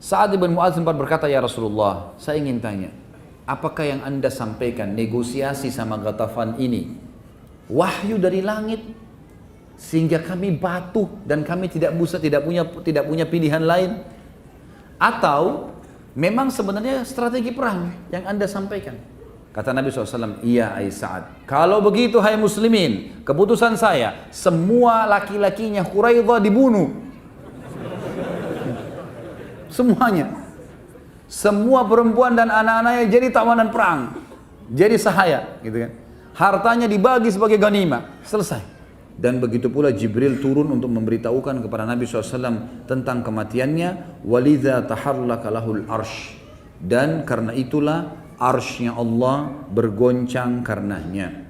Sa'ad bin Mu'adz sempat berkata, ya Rasulullah, saya ingin tanya, apakah yang anda sampaikan negosiasi sama Ghatafan ini wahyu dari langit sehingga kami batu dan kami tidak punya pilihan lain, atau memang sebenarnya strategi perang yang anda sampaikan? Kata Nabi SAW, iya ai Sa'ad, kalau begitu hai muslimin, keputusan saya semua laki-lakinya Quraidah dibunuh. Semuanya, semua perempuan dan anak-anaknya jadi tawanan perang, jadi sahaya, gitu kan. Hartanya dibagi sebagai ghanimah, selesai. Dan begitu pula Jibril turun untuk memberitahukan kepada Nabi SAW tentang kematiannya. Walidha taharlaka lahul arsh, dan karena itulah arshnya Allah bergoncang karenanya.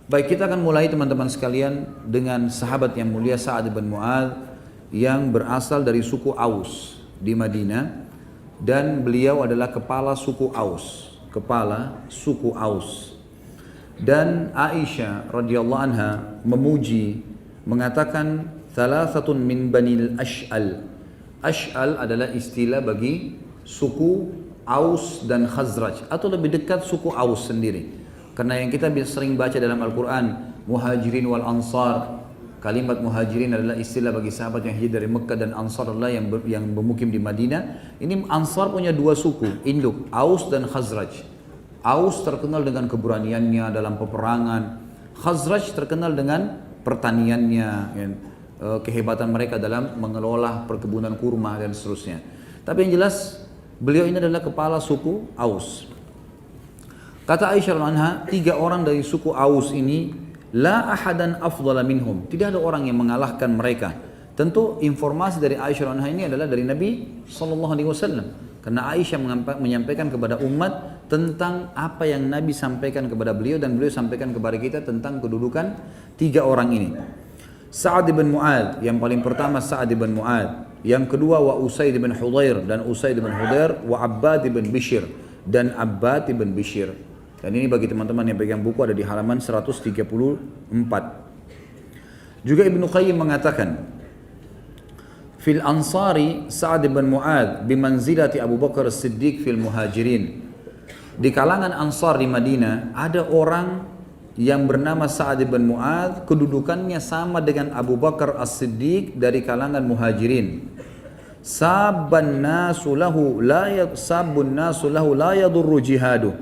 Baik, kita akan mulai teman-teman sekalian dengan sahabat yang mulia Sa'ad bin Mu'adz yang berasal dari suku Aus di Madinah, dan beliau adalah kepala suku Aus. Dan Aisyah radhiyallahu anha memuji, mengatakan thalathatun min banil Ash'al. Ash'al adalah istilah bagi suku Aus dan Khazraj, atau lebih dekat suku Aus sendiri. Karena yang kita sering baca dalam Al-Quran, Muhajirin wal Ansar, kalimat Muhajirin adalah istilah bagi sahabat yang hijrah dari Mekah, dan Ansar adalah yang bermukim di Madinah. Ini Ansar punya dua suku induk, Aus dan Khazraj. Aus terkenal dengan keberaniannya dalam peperangan, Khazraj terkenal dengan pertaniannya, kehebatan mereka dalam mengelola perkebunan kurma dan seterusnya. Tapi yang jelas beliau ini adalah kepala suku Aus. Kata Aisyah radhiyallahu anha, 3 orang dari suku Aus ini, la ahadan afdala minhum, tidak ada orang yang mengalahkan mereka. Tentu informasi dari Aisyah radhiyallahu anha ini adalah dari Nabi SAW. Karena Aisyah menyampaikan kepada umat tentang apa yang Nabi sampaikan kepada beliau, dan beliau sampaikan kepada kita tentang kedudukan 3 orang ini. Sa'ad bin Mu'adz, yang paling pertama Sa'ad bin Mu'adz, yang kedua wa Usaid bin Hudhair, dan Usaid bin Hudhair, wa Abbad bin Bishr, dan Abbad bin Bishr. Dan ini bagi teman-teman yang pegang buku ada di halaman 134. Juga Ibnu Qayyim mengatakan, fil ansari Sa'ad bin Mu'adz bimanzilati Abu Bakar As-Siddiq fil muhajirin. Di kalangan Ansar di Madinah ada orang yang bernama Sa'ad bin Mu'adz, kedudukannya sama dengan Abu Bakar As-Siddiq dari kalangan muhajirin. Sabun nasu lahu la yadurru jihadu.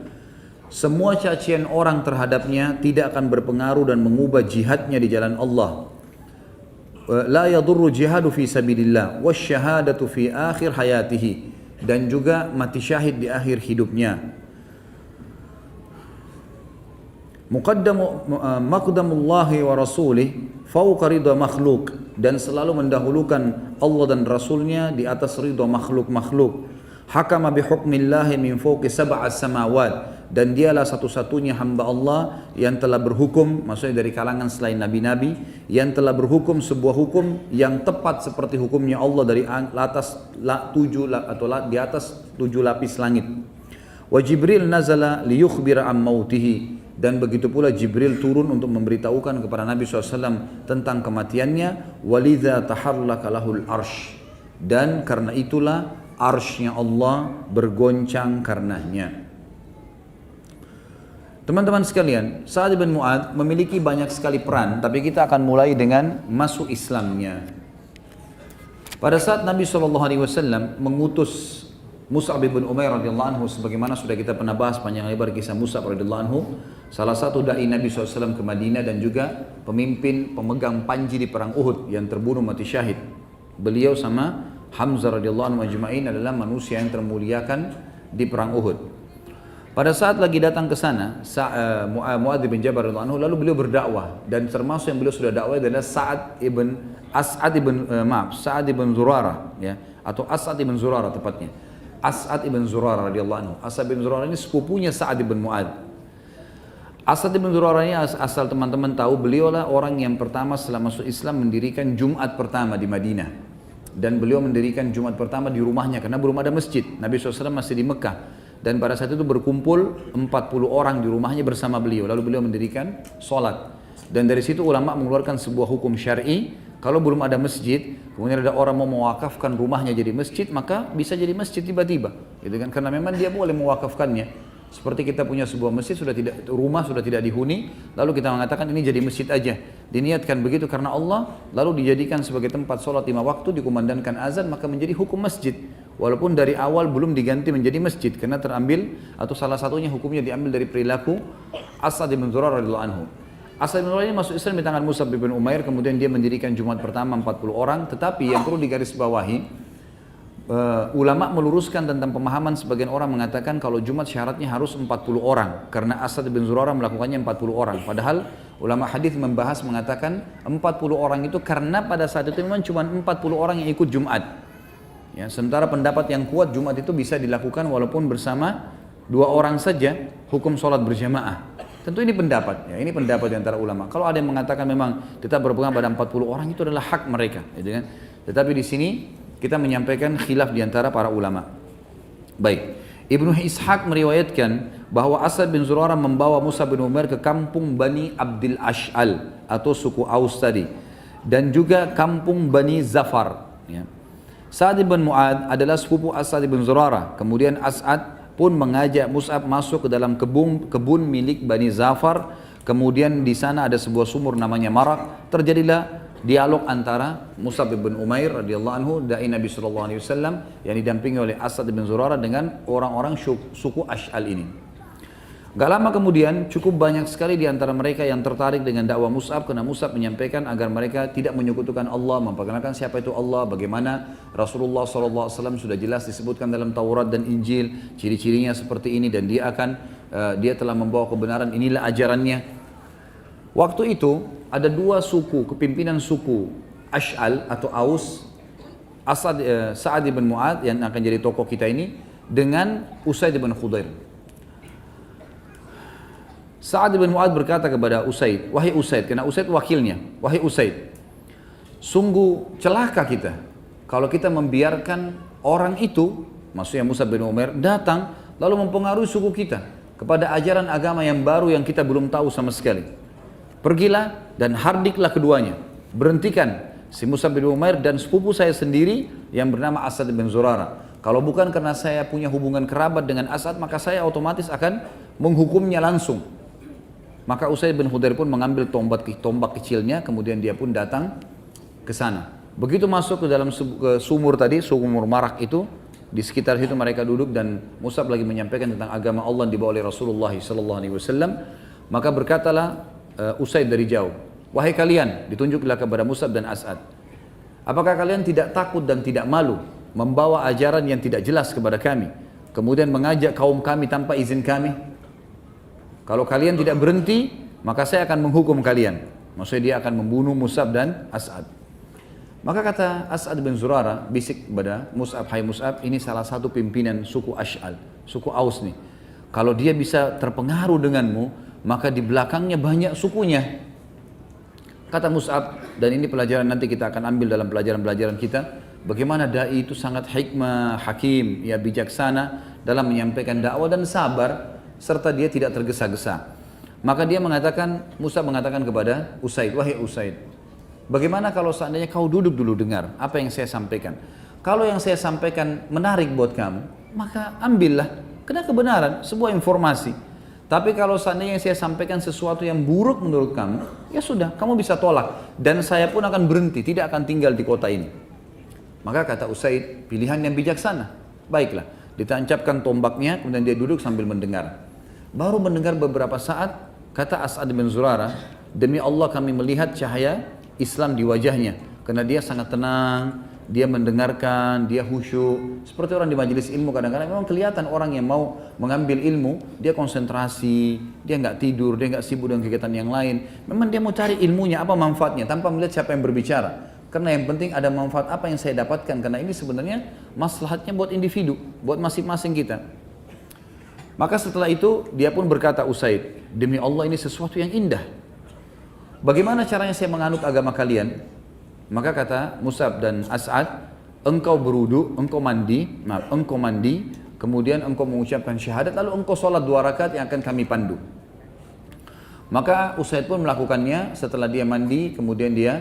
Semua cacian orang terhadapnya tidak akan berpengaruh dan mengubah jihadnya di jalan Allah. La yadurru jihadu fi sabilillah wasyahadatu fi akhir hayatihi, dan juga mati syahid di akhir hidupnya. Maqdamullahi wa rasulih fawqa ridha makhluk, dan selalu mendahulukan Allah dan Rasulnya di atas ridha makhluk-makhluk. Hakama bihukmillahi min fawqi sab'as samawat, dan dialah satu-satunya hamba Allah yang telah berhukum, maksudnya dari kalangan selain nabi-nabi, yang telah berhukum sebuah hukum yang tepat seperti hukumnya Allah dari atas 7 lapis langit. Wa Jibril nazala liyukhbira am mautihi, dan begitu pula Jibril turun untuk memberitahukan kepada Nabi SAW tentang kematiannya. Walidha taharlaka lahul arsh, dan karena itulah arshnya Allah bergoncang karenanya. Teman-teman sekalian, Sa'ad bin Mu'adz memiliki banyak sekali peran, tapi kita akan mulai dengan masuk Islamnya. Pada saat Nabi SAW mengutus Mus'ab bin Umair radhiyallahu anhu, sebagaimana sudah kita pernah bahas panjang lebar kisah Mus'ab radhiyallahu anhu, salah satu dai Nabi SAW ke Madinah dan juga pemimpin pemegang panji di perang Uhud yang terbunuh mati syahid. Beliau sama Hamzah radhiyallahu anhu majma'in adalah manusia yang termuliakan di perang Uhud. Pada saat lagi datang ke sana, Mu'adz bin Jabal radhiyallahu anhu, lalu beliau berdakwah, dan termasuk yang beliau sudah dakwah adalah Sa'ad ibn Zurarah, ya, atau As'ad ibn Zurarah tepatnya. As'ad ibn Zurarah radhiyallahu anhu. As'ad ibn Zurarah ini sepupunya Sa'ad ibn Mu'adz. As'ad ibn Zurarah ini asal teman-teman tahu, beliaulah orang yang pertama setelah masuk Islam mendirikan Jumat pertama di Madinah. Dan beliau mendirikan Jumat pertama di rumahnya karena belum ada masjid. Nabi SAW masih di Mekah. Dan pada saat itu berkumpul 40 orang di rumahnya bersama beliau. Lalu beliau mendirikan sholat. Dan dari situ ulama mengeluarkan sebuah hukum syar'i, kalau belum ada masjid, kemudian ada orang mau mewakafkan rumahnya jadi masjid, maka bisa jadi masjid tiba-tiba, gitu kan? Karena memang dia boleh mewakafkannya. Seperti kita punya sebuah masjid rumah sudah tidak dihuni, lalu kita mengatakan ini jadi masjid aja. Diniatkan begitu karena Allah, lalu dijadikan sebagai tempat sholat 5 waktu, dikumandangkan azan, maka menjadi hukum masjid. Walaupun dari awal belum diganti menjadi masjid, karena terambil atau salah satunya hukumnya diambil dari perilaku As'ad bin Zurarah radhiyallahu anhu. As'ad bin Zurarah ini masuk Islam di tangan Mus'ab bin Umair, kemudian dia mendirikan Jumat pertama 40 orang, tetapi yang perlu digarisbawahi, ulama meluruskan tentang pemahaman sebagian orang mengatakan kalau Jumat syaratnya harus 40 orang karena As'ad bin Zurarah melakukannya 40 orang, padahal ulama hadis membahas mengatakan 40 orang itu karena pada saat itu memang cuma 40 orang yang ikut Jumat ya, sementara pendapat yang kuat Jumat itu bisa dilakukan walaupun bersama 2 orang saja, hukum sholat berjamaah. Tentu ini pendapat ya, ini pendapat di antara ulama. Kalau ada yang mengatakan memang tetap berpegang pada 40 orang itu adalah hak mereka gitu kan. Tetapi di sini kita menyampaikan khilaf di antara para ulama. Baik, Ibnu Ishaq meriwayatkan bahwa As'ad bin Zurarah membawa Mus'ab bin Umair ke kampung Bani Abdil Ash'al atau suku Aus tadi, dan juga kampung Bani Zafar. Ya. Sa'ad bin Mu'ad adalah sepupu As'ad bin Zurarah. Kemudian As'ad pun mengajak Mus'ab masuk ke dalam kebun milik Bani Zafar. Kemudian di sana ada sebuah sumur namanya Marak. Terjadilah dialog antara Mus'ab bin Umair radhiyallahu anhu, dai Nabi sallallahu alaihi wasallam yang didampingi oleh As'ad bin Zurarah dengan orang-orang suku Ash'al ini. Gak lama kemudian cukup banyak sekali di antara mereka yang tertarik dengan dakwah Mus'ab, karena Mus'ab menyampaikan agar mereka tidak menyekutukan Allah, memperkenalkan siapa itu Allah, bagaimana Rasulullah sallallahu alaihi wasallam sudah jelas disebutkan dalam Taurat dan Injil, ciri-cirinya seperti ini dan dia telah membawa kebenaran, inilah ajarannya. Waktu itu ada 2 suku, kepimpinan suku Ash'al atau Aus, Sa'ad bin Mu'ad yang akan jadi tokoh kita ini, dengan Usaid bin Khudair. Sa'ad bin Mu'ad berkata kepada Usaid, wahai Usaid, karena Usaid wakilnya, wahai Usaid, sungguh celaka kita kalau kita membiarkan orang itu, maksudnya Mus'ab bin Umair, datang lalu mempengaruhi suku kita kepada ajaran agama yang baru yang kita belum tahu sama sekali. Pergilah dan hardiklah keduanya, berhentikan si Mus'ab bin Umair dan sepupu saya sendiri yang bernama As'ad bin Zurarah. Kalau bukan karena saya punya hubungan kerabat dengan As'ad, maka saya otomatis akan menghukumnya langsung. Maka Usaid bin Khudair pun mengambil tombak kecilnya, kemudian dia pun datang ke sana. Begitu masuk ke dalam sumur tadi, sumur Marak itu, di sekitar situ mereka duduk dan Mus'ab lagi menyampaikan tentang agama Allah yang dibawa oleh Rasulullah SAW. Maka berkatalah Usaid dari jauh, wahai kalian, ditunjuklah kepada Mus'ab dan As'ad, apakah kalian tidak takut dan tidak malu membawa ajaran yang tidak jelas kepada kami, kemudian mengajak kaum kami tanpa izin kami? Kalau kalian tidak berhenti, maka saya akan menghukum kalian. Maksudnya dia akan membunuh Mus'ab dan As'ad. Maka kata As'ad bin Zurarah, bisik kepada Mus'ab, hai Mus'ab, ini salah satu pimpinan suku Ash'al, suku Aus nih. Kalau dia bisa terpengaruh denganmu, maka di belakangnya banyak sukunya. Kata Mus'ab, dan ini pelajaran nanti kita akan ambil dalam pelajaran-pelajaran kita, bagaimana da'i itu sangat hikmah, hakim, ya bijaksana dalam menyampaikan dakwah dan sabar, serta dia tidak tergesa-gesa. Maka dia mengatakan, Mus'ab mengatakan kepada Usaid, wahai Usaid, bagaimana kalau seandainya kau duduk dulu dengar apa yang saya sampaikan. Kalau yang saya sampaikan menarik buat kamu, maka ambillah, karena kebenaran, sebuah informasi. Tapi kalau seandainya saya sampaikan sesuatu yang buruk menurut kamu, ya sudah, kamu bisa tolak. Dan saya pun akan berhenti, tidak akan tinggal di kota ini. Maka kata Usaid, pilihan yang bijaksana. Baiklah, ditancapkan tombaknya, kemudian dia duduk sambil mendengar. Baru mendengar beberapa saat, kata As'ad bin Zurarah, demi Allah kami melihat cahaya Islam di wajahnya. Karena dia sangat tenang, dia mendengarkan, dia khusyuk. Seperti orang di majelis ilmu kadang-kadang memang kelihatan orang yang mau mengambil ilmu, dia konsentrasi, dia nggak tidur, dia nggak sibuk dengan kegiatan yang lain. Memang dia mau cari ilmunya, apa manfaatnya, tanpa melihat siapa yang berbicara. Karena yang penting ada manfaat apa yang saya dapatkan, karena ini sebenarnya maslahatnya buat individu, buat masing-masing kita. Maka setelah itu dia pun berkata, Usaid, demi Allah ini sesuatu yang indah. Bagaimana caranya saya menganut agama kalian? Maka kata Mus'ab dan As'ad, engkau berwudu, engkau mandi, kemudian engkau mengucapkan syahadat, lalu engkau sholat 2 rakaat yang akan kami pandu. Maka Usaid pun melakukannya. Setelah dia mandi, kemudian dia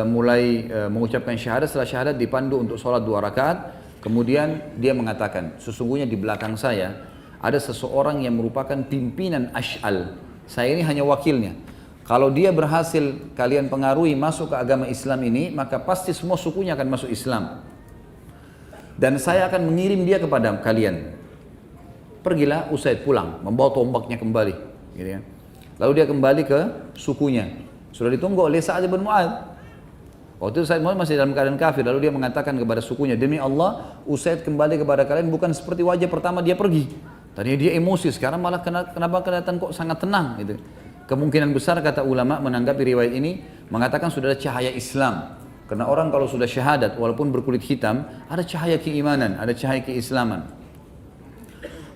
mulai mengucapkan syahadat. Setelah syahadat dipandu untuk sholat 2 rakaat. Kemudian dia mengatakan, sesungguhnya di belakang saya ada seseorang yang merupakan pimpinan Ash'al. Saya ini hanya wakilnya. Kalau dia berhasil kalian pengaruhi masuk ke agama Islam ini, maka pasti semua sukunya akan masuk Islam. Dan saya akan mengirim dia kepada kalian. Pergilah Usaid pulang, membawa tombaknya kembali. Gitu ya. Lalu dia kembali ke sukunya. Sudah ditunggu oleh Sa'ad bin Mu'adz. Waktu itu Sa'ad bin Mu'adz masih dalam keadaan kafir. Lalu dia mengatakan kepada sukunya, demi Allah, Usaid kembali kepada kalian bukan seperti wajah pertama dia pergi. Tadinya dia emosi, sekarang malah kenapa kelihatan kok sangat tenang gitu. Kemungkinan besar kata ulama menanggapi riwayat ini mengatakan sudah ada cahaya Islam. Karena orang kalau sudah syahadat walaupun berkulit hitam ada cahaya keimanan, ada cahaya keislaman.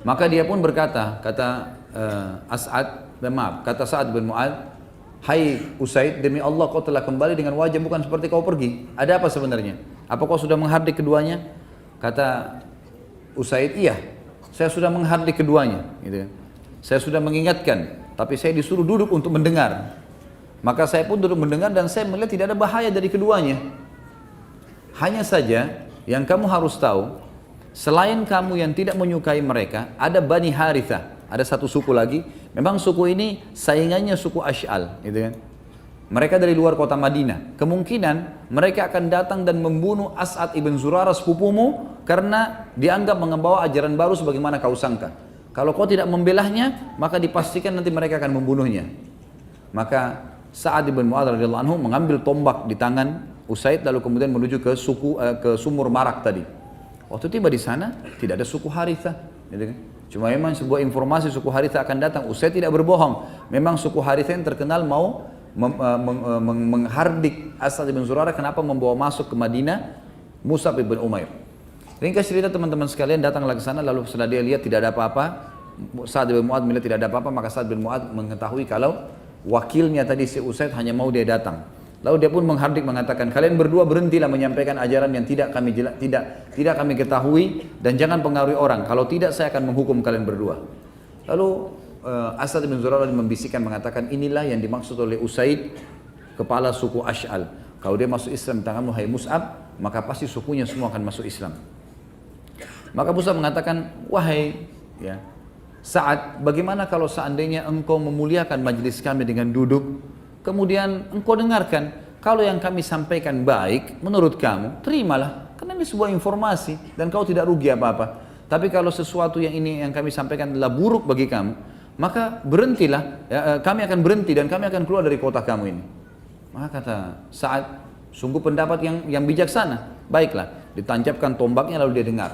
Maka dia pun berkata, kata Sa'ad bin Mu'adz, hai Usaid, demi Allah kau telah kembali dengan wajah bukan seperti kau pergi. Ada apa sebenarnya? Apa kau sudah menghardik keduanya? Kata Usaid, iya, saya sudah menghardik keduanya. Gitu. Saya sudah mengingatkan. Tapi saya disuruh duduk untuk mendengar. Maka saya pun duduk mendengar dan saya melihat tidak ada bahaya dari keduanya. Hanya saja yang kamu harus tahu, selain kamu yang tidak menyukai mereka, ada Bani Harithah, ada satu suku lagi. Memang suku ini saingannya suku Ash'al, gitu kan. Mereka dari luar kota Madinah. Kemungkinan mereka akan datang dan membunuh As'ad ibn Zurarah sepupumu karena dianggap membawa ajaran baru sebagaimana kau sangka. Kalau kau tidak membelahnya, maka dipastikan nanti mereka akan membunuhnya. Maka Sa'ad bin Mu'adz radhiyallahu anhu mengambil tombak di tangan Usaid lalu kemudian menuju ke sumur Marak tadi. Waktu tiba di sana tidak ada suku Harithah, gitu kan? Cuma memang sebuah informasi suku Harithah akan datang. Usaid tidak berbohong. Memang suku Harithah yang terkenal mau menghardik As'ad bin Zurarah kenapa membawa masuk ke Madinah Mus'ab bin Umair. Ringkas cerita teman-teman sekalian datanglah ke sana lalu setelah dia lihat tidak ada apa-apa, Sa'ad bin Mu'adz melihat tidak ada apa-apa, maka Sa'ad bin Mu'adz mengetahui kalau wakilnya tadi si Usaid hanya mau dia datang. Lalu dia pun menghardik mengatakan, kalian berdua berhentilah menyampaikan ajaran yang tidak kami ketahui dan jangan pengaruhi orang. Kalau tidak saya akan menghukum kalian berdua. Lalu As'ad bin Zurarah membisikkan mengatakan, inilah yang dimaksud oleh Usaid, kepala suku Ash'al. Kalau dia masuk Islam tanganmu hai Mus'ab, maka pasti sukunya semua akan masuk Islam. Maka Mus'ab mengatakan, wahai ya, Sa'ad, bagaimana kalau seandainya engkau memuliakan majlis kami dengan duduk, kemudian engkau dengarkan, kalau yang kami sampaikan baik, menurut kamu, terimalah, karena ini sebuah informasi, dan kau tidak rugi apa-apa. Tapi kalau sesuatu yang ini yang kami sampaikan adalah buruk bagi kamu, maka berhentilah, ya, kami akan berhenti dan kami akan keluar dari kota kamu ini. Maka kata Sa'ad, sungguh pendapat yang bijaksana. Baiklah, ditancapkan tombaknya lalu dia dengar.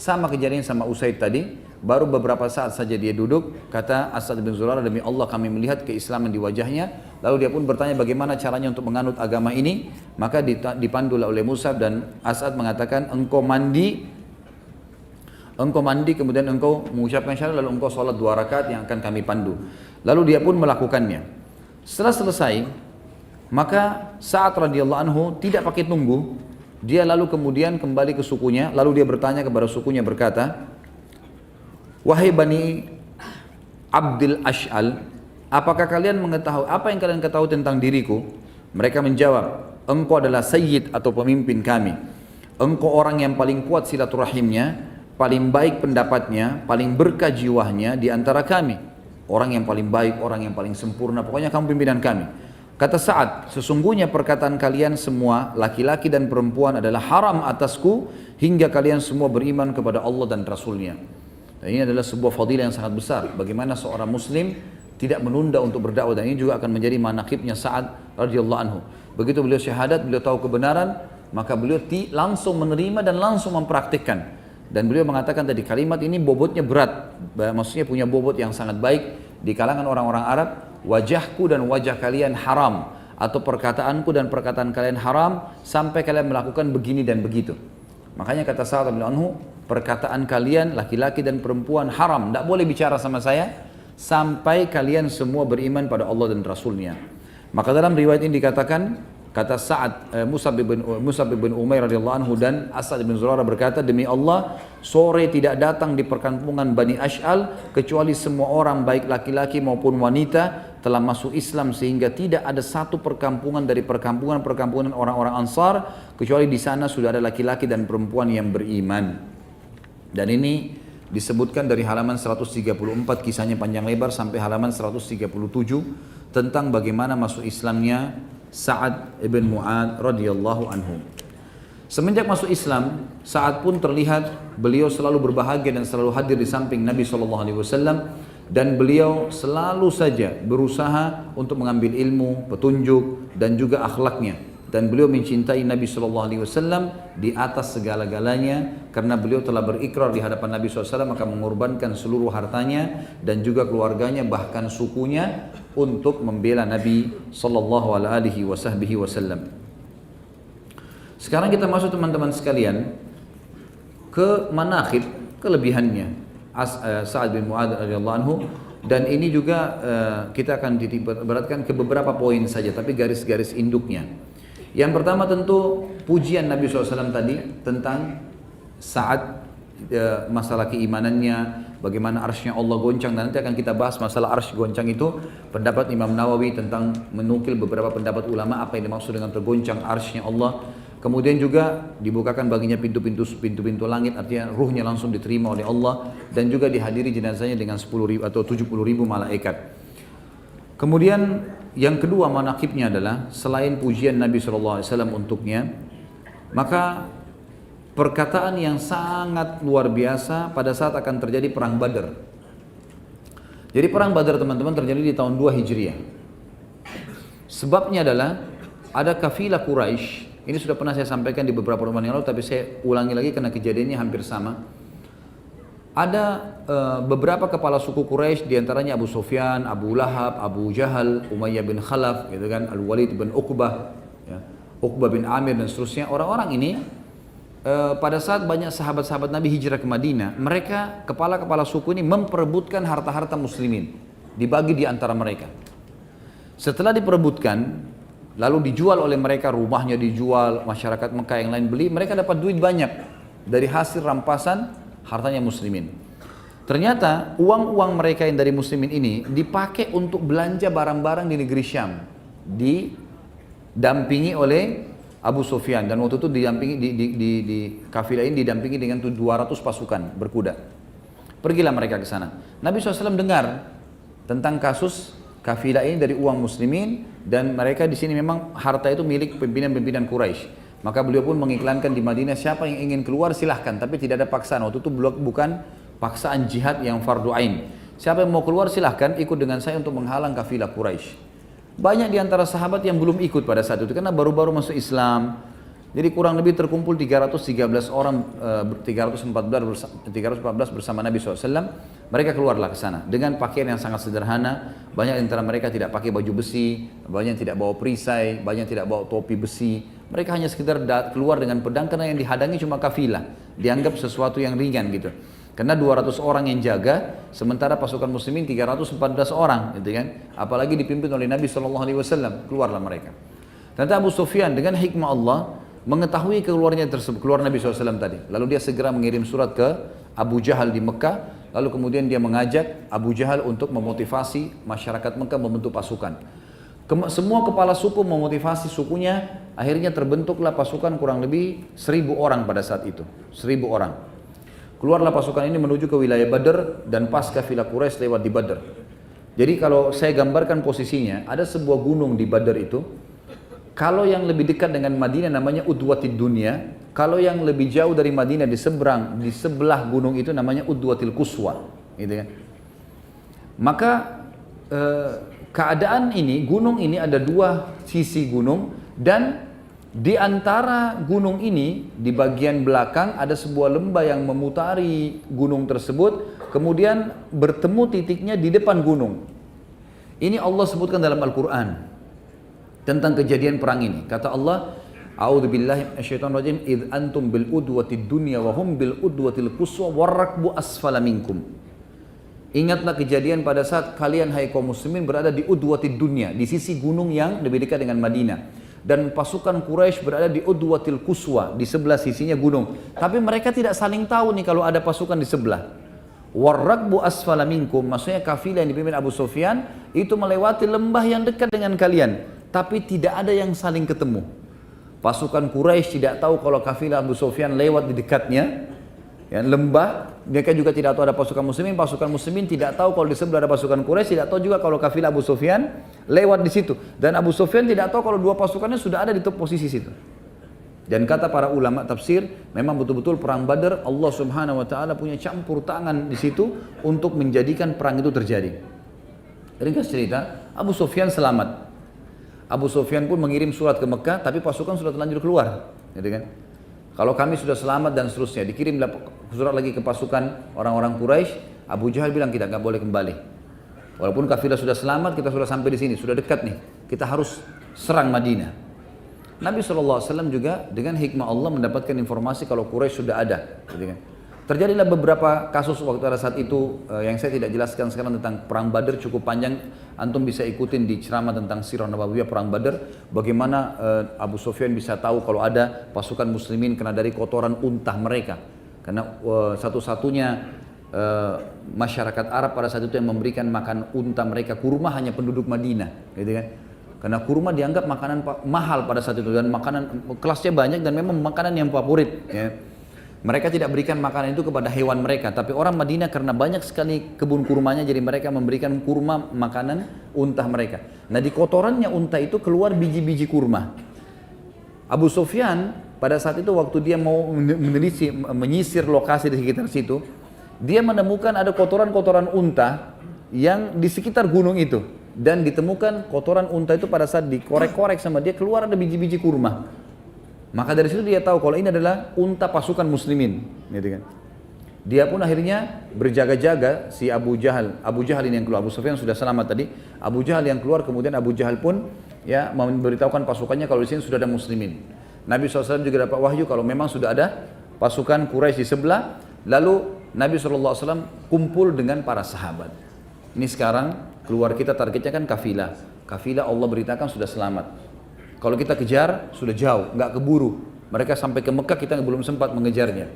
Sama kejadian sama Usaid tadi, baru beberapa saat saja dia duduk, kata As'ad bin Zurarah, demi Allah kami melihat keislaman di wajahnya. Lalu dia pun bertanya bagaimana caranya untuk menganut agama ini. Maka dipandulah oleh Mus'ab dan As'ad mengatakan, engkau mandi kemudian engkau mengucapkan syahadat lalu engkau sholat 2 rakaat yang akan kami pandu. Lalu dia pun melakukannya. Setelah selesai, maka Sa'ad radhiyallahu anhu tidak pakai tunggu, dia lalu kemudian kembali ke sukunya, lalu dia bertanya kepada sukunya berkata, wahai Bani Abdil Ash'al, apakah kalian mengetahui apa yang kalian ketahui tentang diriku? Mereka menjawab, engkau adalah sayyid atau pemimpin kami. Engkau orang yang paling kuat silaturahimnya, paling baik pendapatnya, paling berkah jiwanya di antara kami. Orang yang paling baik, orang yang paling sempurna, pokoknya kamu pimpinan kami. Kata Sa'ad, sesungguhnya perkataan kalian semua, laki-laki dan perempuan adalah haram atasku hingga kalian semua beriman kepada Allah dan Rasulnya. Dan ini adalah sebuah fadilah yang sangat besar. Bagaimana seorang muslim tidak menunda untuk berdakwah, dan ini juga akan menjadi manaqibnya Sa'ad radhiyallahu anhu. Begitu beliau syahadat, beliau tahu kebenaran, maka beliau langsung menerima dan langsung mempraktikkan. Dan beliau mengatakan tadi kalimat ini bobotnya berat, maksudnya punya bobot yang sangat baik di kalangan orang-orang Arab. Wajahku dan wajah kalian haram, atau perkataanku dan perkataan kalian haram sampai kalian melakukan begini dan begitu. Makanya kata Sa'ad bin Anhu, perkataan kalian laki-laki dan perempuan haram, tidak boleh bicara sama saya sampai kalian semua beriman pada Allah dan Rasulnya. Maka dalam riwayat ini dikatakan Kata Mus'ab bin Umair radhiyallahu anhu dan As'ad bin Zurarah berkata, demi Allah, sore tidak datang di perkampungan Bani Ash'al kecuali semua orang baik laki-laki maupun wanita telah masuk Islam, sehingga tidak ada satu perkampungan dari perkampungan orang-orang Ansar kecuali di sana sudah ada laki-laki dan perempuan yang beriman. Dan ini disebutkan dari halaman 134, kisahnya panjang lebar, sampai halaman 137 tentang bagaimana masuk Islamnya Sa'ad ibn Mu'adz radhiyallahu anhu. Semenjak masuk Islam, Sa'ad pun terlihat beliau selalu berbahagia dan selalu hadir di samping Nabi SAW, dan beliau selalu saja berusaha untuk mengambil ilmu, petunjuk dan juga akhlaknya. Dan beliau mencintai Nabi SAW di atas segala-galanya, karena beliau telah berikrar di hadapan Nabi SAW akan mengorbankan seluruh hartanya dan juga keluarganya, bahkan sukunya, untuk membela Nabi SAW. Sekarang kita masuk teman-teman sekalian ke manaqib, kelebihannya Sa'ad bin Mu'adz radhiyallahu anhu. Dan ini juga kita akan diberatkan ke beberapa poin saja, tapi garis-garis induknya. Yang pertama tentu pujian Nabi SAW tadi tentang Sa'ad, masalah keimanannya, bagaimana arsy-Nya Allah goncang, dan nanti akan kita bahas masalah arsy goncang itu. Pendapat Imam Nawawi tentang menukil beberapa pendapat ulama apa yang dimaksud dengan tergoncang arsy-Nya Allah. Kemudian juga dibukakan baginya pintu-pintu langit, artinya ruhnya langsung diterima oleh Allah, dan juga dihadiri jenazahnya dengan 10.000 atau 70.000 malaikat. Kemudian yang kedua manaqibnya adalah selain pujian Nabi SAW untuknya, maka perkataan yang sangat luar biasa pada saat akan terjadi perang Badar. Jadi perang Badar teman-teman terjadi di tahun 2 Hijriah. Sebabnya adalah ada kafilah Quraisy. Ini sudah pernah saya sampaikan di beberapa rumah yang lalu, tapi saya ulangi lagi karena kejadiannya hampir sama. Ada beberapa kepala suku Quraisy, diantaranya Abu Sufyan, Abu Lahab, Abu Jahal, Umayyah bin Khalaf, gitu kan, Al-Walid bin Uqbah, ya, Uqbah bin Amir dan seterusnya. Orang-orang ini pada saat banyak sahabat-sahabat Nabi hijrah ke Madinah, mereka kepala-kepala suku ini memperebutkan harta-harta muslimin, dibagi di antara mereka. Setelah diperebutkan, lalu dijual oleh mereka, rumahnya dijual, masyarakat Mekah yang lain beli, mereka dapat duit banyak dari hasil rampasan hartanya muslimin. Ternyata uang-uang mereka yang dari muslimin ini dipakai untuk belanja barang-barang di negeri Syam, didampingi oleh Abu Sufyan, dan waktu itu didampingi di kafilah ini didampingi dengan 200 pasukan berkuda. Pergilah mereka ke sana. Nabi SAW dengar tentang kasus kafilah ini dari uang muslimin, dan mereka di sini memang harta itu milik pimpinan-pimpinan Quraisy. Maka beliau pun mengiklankan di Madinah, siapa yang ingin keluar silahkan, tapi tidak ada paksaan. Waktu itu bukan paksaan jihad yang fardu ain. Siapa yang mau keluar silahkan ikut dengan saya untuk menghalang kafilah Quraisy. Banyak di antara sahabat yang belum ikut pada saat itu karena baru-baru masuk Islam. Jadi kurang lebih terkumpul 313 orang, 314 bersama Nabi SAW. Mereka keluarlah ke sana dengan pakaian yang sangat sederhana. Banyak di antara mereka tidak pakai baju besi, banyak yang tidak bawa perisai, banyak yang tidak bawa topi besi. Mereka hanya sekedar keluar dengan pedang karena yang dihadangi cuma kafilah. Dianggap sesuatu yang ringan gitu. Karena 200 orang yang jaga, sementara pasukan muslimin 314 orang, gitu kan? Apalagi dipimpin oleh Nabi SAW, keluarlah mereka. Ternyata Abu Sufyan dengan hikmah Allah mengetahui keluar Nabi SAW tadi. Lalu dia segera mengirim surat ke Abu Jahal di Mekah. Lalu kemudian dia mengajak Abu Jahal untuk memotivasi masyarakat Mekah membentuk pasukan. Semua kepala suku memotivasi sukunya, akhirnya terbentuklah pasukan kurang lebih 1.000 orang pada saat itu. 1.000 orang. Keluarlah pasukan ini menuju ke wilayah Badr, dan pas kafilah Quraisy lewat di Badr. Jadi kalau saya gambarkan posisinya, ada sebuah gunung di Badr itu. Kalau yang lebih dekat dengan Madinah namanya Udwatid Dunya, kalau yang lebih jauh dari Madinah di sebelah gunung itu namanya Udwatil Quswa, gitu kan. Maka keadaan ini, gunung ini ada dua sisi gunung, dan di antara gunung ini di bagian belakang ada sebuah lembah yang memutari gunung tersebut, kemudian bertemu titiknya di depan gunung. Ini Allah sebutkan dalam Al-Quran tentang kejadian perang ini. Kata Allah, A'udzubillahi minasyaitonirrajim, id antum bil udwatid dunya wa hum bil udwatil quswa warrakbu asfala minkum. Ingatlah kejadian pada saat kalian hai kaum muslimin berada di udwatid dunya, di sisi gunung yang lebih dekat dengan Madinah. Dan pasukan Quraisy berada di Udwatil Quswa, di sebelah sisinya gunung. Tapi mereka tidak saling tahu nih kalau ada pasukan di sebelah. Warrakbu asfala minkum, maksudnya kafilah yang dipimpin Abu Sufyan itu melewati lembah yang dekat dengan kalian. Tapi tidak ada yang saling ketemu. Pasukan Quraisy tidak tahu kalau kafilah Abu Sufyan lewat di dekatnya. Ya, lembah, mereka juga tidak tahu ada pasukan muslimin tidak tahu kalau di sebelah ada pasukan Quraisy, tidak tahu juga kalau kafilah Abu Sufyan lewat di situ. Dan Abu Sufyan tidak tahu kalau dua pasukannya sudah ada di posisi situ. Dan kata para ulama tafsir, memang betul-betul perang Badar Allah Subhanahu wa taala punya campur tangan di situ untuk menjadikan perang itu terjadi. Ringkas cerita, Abu Sufyan selamat. Abu Sufyan pun mengirim surat ke Mekah, tapi pasukan sudah terlanjur keluar, gitu kan? Kalau kami sudah selamat dan seterusnya, dikirim surat lagi ke pasukan orang-orang Quraisy. Abu Jahal bilang kita nggak boleh kembali. Walaupun kafilah sudah selamat, kita sudah sampai di sini, sudah dekat nih. Kita harus serang Madinah. Nabi SAW juga dengan hikmah Allah mendapatkan informasi kalau Quraisy sudah ada. Gitu kan. Terjadilah beberapa kasus waktu pada saat itu yang saya tidak jelaskan sekarang tentang perang Badar, cukup panjang. Antum bisa ikutin di ceramah tentang Sirah Nabawiyah perang Badar, bagaimana Abu Sufyan bisa tahu kalau ada pasukan muslimin karena dari kotoran untah mereka. Karena satu-satunya masyarakat Arab pada saat itu yang memberikan makan unta mereka kurma hanya penduduk Madinah, gitu kan? Karena kurma dianggap makanan mahal pada saat itu dan makanan kelasnya banyak dan memang makanan yang favorit. Ya. Mereka tidak berikan makanan itu kepada hewan mereka, tapi orang Madinah karena banyak sekali kebun kurmanya, jadi mereka memberikan kurma makanan unta mereka. Nah di kotorannya unta itu keluar biji-biji kurma. Abu Sufyan pada saat itu waktu dia mau menyisir lokasi di sekitar situ, dia menemukan ada kotoran-kotoran unta yang di sekitar gunung itu. Dan ditemukan kotoran unta itu pada saat dikorek-korek sama dia keluar ada biji-biji kurma. Maka dari situ dia tahu kalau ini adalah unta pasukan muslimin, gitu kan. Dia pun akhirnya berjaga-jaga si Abu Jahal ini yang keluar. Abu Sufyan sudah selamat tadi. Abu Jahal yang keluar, kemudian Abu Jahal pun ya memberitahukan pasukannya kalau di sini sudah ada muslimin. Nabi SAW juga dapat wahyu kalau memang sudah ada pasukan Quraisy di sebelah. Lalu Nabi SAW kumpul dengan para sahabat. Ini sekarang keluar kita targetnya kan kafilah. Kafilah Allah beritakan sudah selamat. Kalau kita kejar, sudah jauh, nggak keburu. Mereka sampai ke Mekah, kita belum sempat mengejarnya.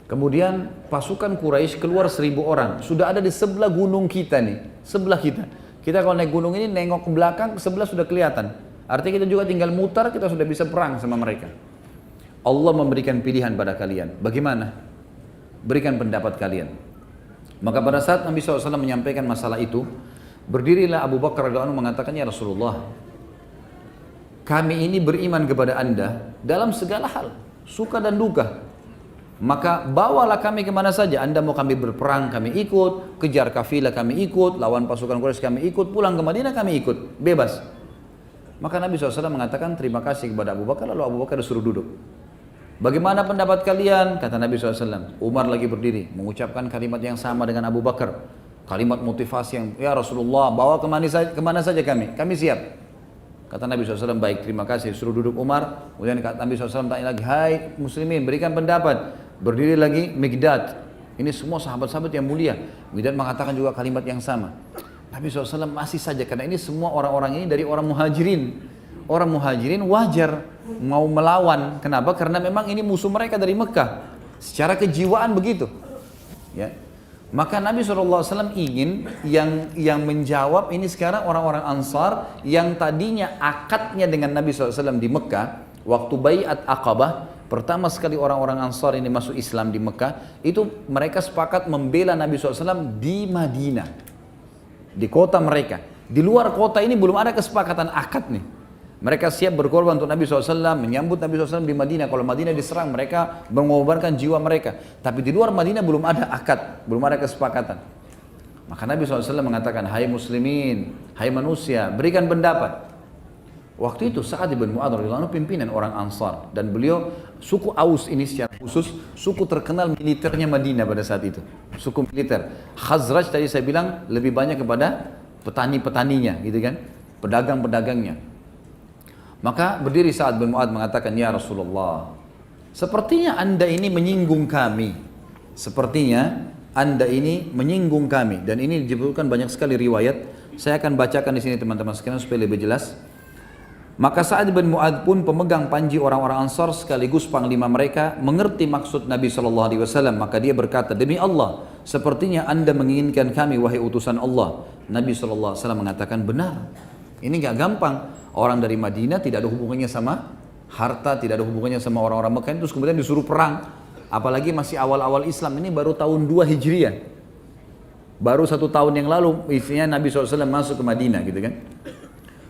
Kemudian pasukan Quraisy keluar 1.000 orang. Sudah ada di sebelah gunung kita nih, sebelah kita. Kita kalau naik gunung ini, nengok ke belakang, ke sebelah sudah kelihatan. Artinya kita juga tinggal mutar, kita sudah bisa perang sama mereka. Allah memberikan pilihan pada kalian. Bagaimana? Berikan pendapat kalian. Maka pada saat Nabi SAW menyampaikan masalah itu, berdirilah Abu Bakar radhiyallahu anhu mengatakan, ya Rasulullah, kami ini beriman kepada Anda dalam segala hal, suka dan duka. Maka bawalah kami kemana saja. Anda mau kami berperang, kami ikut. Kejar kafilah, kami ikut. Lawan pasukan Quraisy, kami ikut. Pulang ke Madinah, kami ikut. Bebas. Maka Nabi SAW mengatakan terima kasih kepada Abu Bakar. Lalu Abu Bakar disuruh duduk. Bagaimana pendapat kalian? Kata Nabi SAW. Umar lagi berdiri, mengucapkan kalimat yang sama dengan Abu Bakar. Kalimat motivasi yang, ya Rasulullah, bawa kemana saja kami. Kami siap. Kata Nabi SAW, baik, terima kasih. Suruh duduk Umar. Kemudian kata Nabi SAW tanya lagi, hai muslimin, berikan pendapat. Berdiri lagi Mikdad. Ini semua sahabat-sahabat yang mulia. Mikdad mengatakan juga kalimat yang sama. Nabi SAW masih saja, karena ini semua orang-orang ini dari orang muhajirin. Orang muhajirin wajar mau melawan. Kenapa? Karena memang ini musuh mereka dari Mekah. Secara kejiwaan begitu. Ya. Maka Nabi SAW ingin yang menjawab ini sekarang orang-orang Ansar yang tadinya akadnya dengan Nabi SAW di Mekah, waktu Bai'at Aqabah, pertama sekali orang-orang Ansar ini masuk Islam di Mekah, itu mereka sepakat membela Nabi SAW di Madinah, di kota mereka. Di luar kota ini belum ada kesepakatan akad nih. Mereka siap berkorban untuk Nabi SAW, menyambut Nabi SAW di Madinah. Kalau Madinah diserang, mereka mengorbankan jiwa mereka. Tapi di luar Madinah belum ada akad, belum ada kesepakatan. Maka Nabi SAW mengatakan, hai muslimin, hai manusia, berikan pendapat. Waktu itu Sa'ad bin Mu'adz radhiyallahu anhu pimpinan orang Ansar. Dan beliau, suku Aus ini secara khusus, suku terkenal militernya Madinah pada saat itu. Suku militer. Khazraj tadi saya bilang lebih banyak kepada petani-petaninya, gitu kan, pedagang-pedagangnya. Maka berdiri Sa'ad bin Mu'adz mengatakan, ya Rasulullah, sepertinya anda ini menyinggung kami. Sepertinya anda ini menyinggung kami. Dan ini disebutkan banyak sekali riwayat. Saya akan bacakan di sini teman-teman sekalian supaya lebih jelas. Maka Sa'ad bin Mu'adz pun pemegang panji orang-orang Ansar sekaligus panglima mereka mengerti maksud Nabi SAW. Maka dia berkata, demi Allah, sepertinya anda menginginkan kami wahai utusan Allah. Nabi SAW mengatakan, benar. Ini gak gampang. Orang dari Madinah tidak ada hubungannya sama harta, tidak ada hubungannya sama orang-orang Mekah, terus kemudian disuruh perang. Apalagi masih awal-awal Islam, ini baru tahun 2 Hijriah. Baru 1 tahun yang lalu isinya Nabi SAW masuk ke Madinah gitu kan.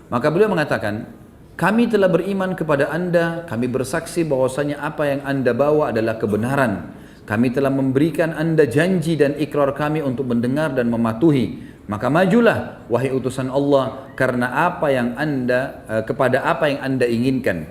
Maka beliau mengatakan, kami telah beriman kepada anda, kami bersaksi bahwasanya apa yang anda bawa adalah kebenaran. Kami telah memberikan anda janji dan ikrar kami untuk mendengar dan mematuhi. Maka majulah wahai utusan Allah karena apa yang anda kepada apa yang anda inginkan.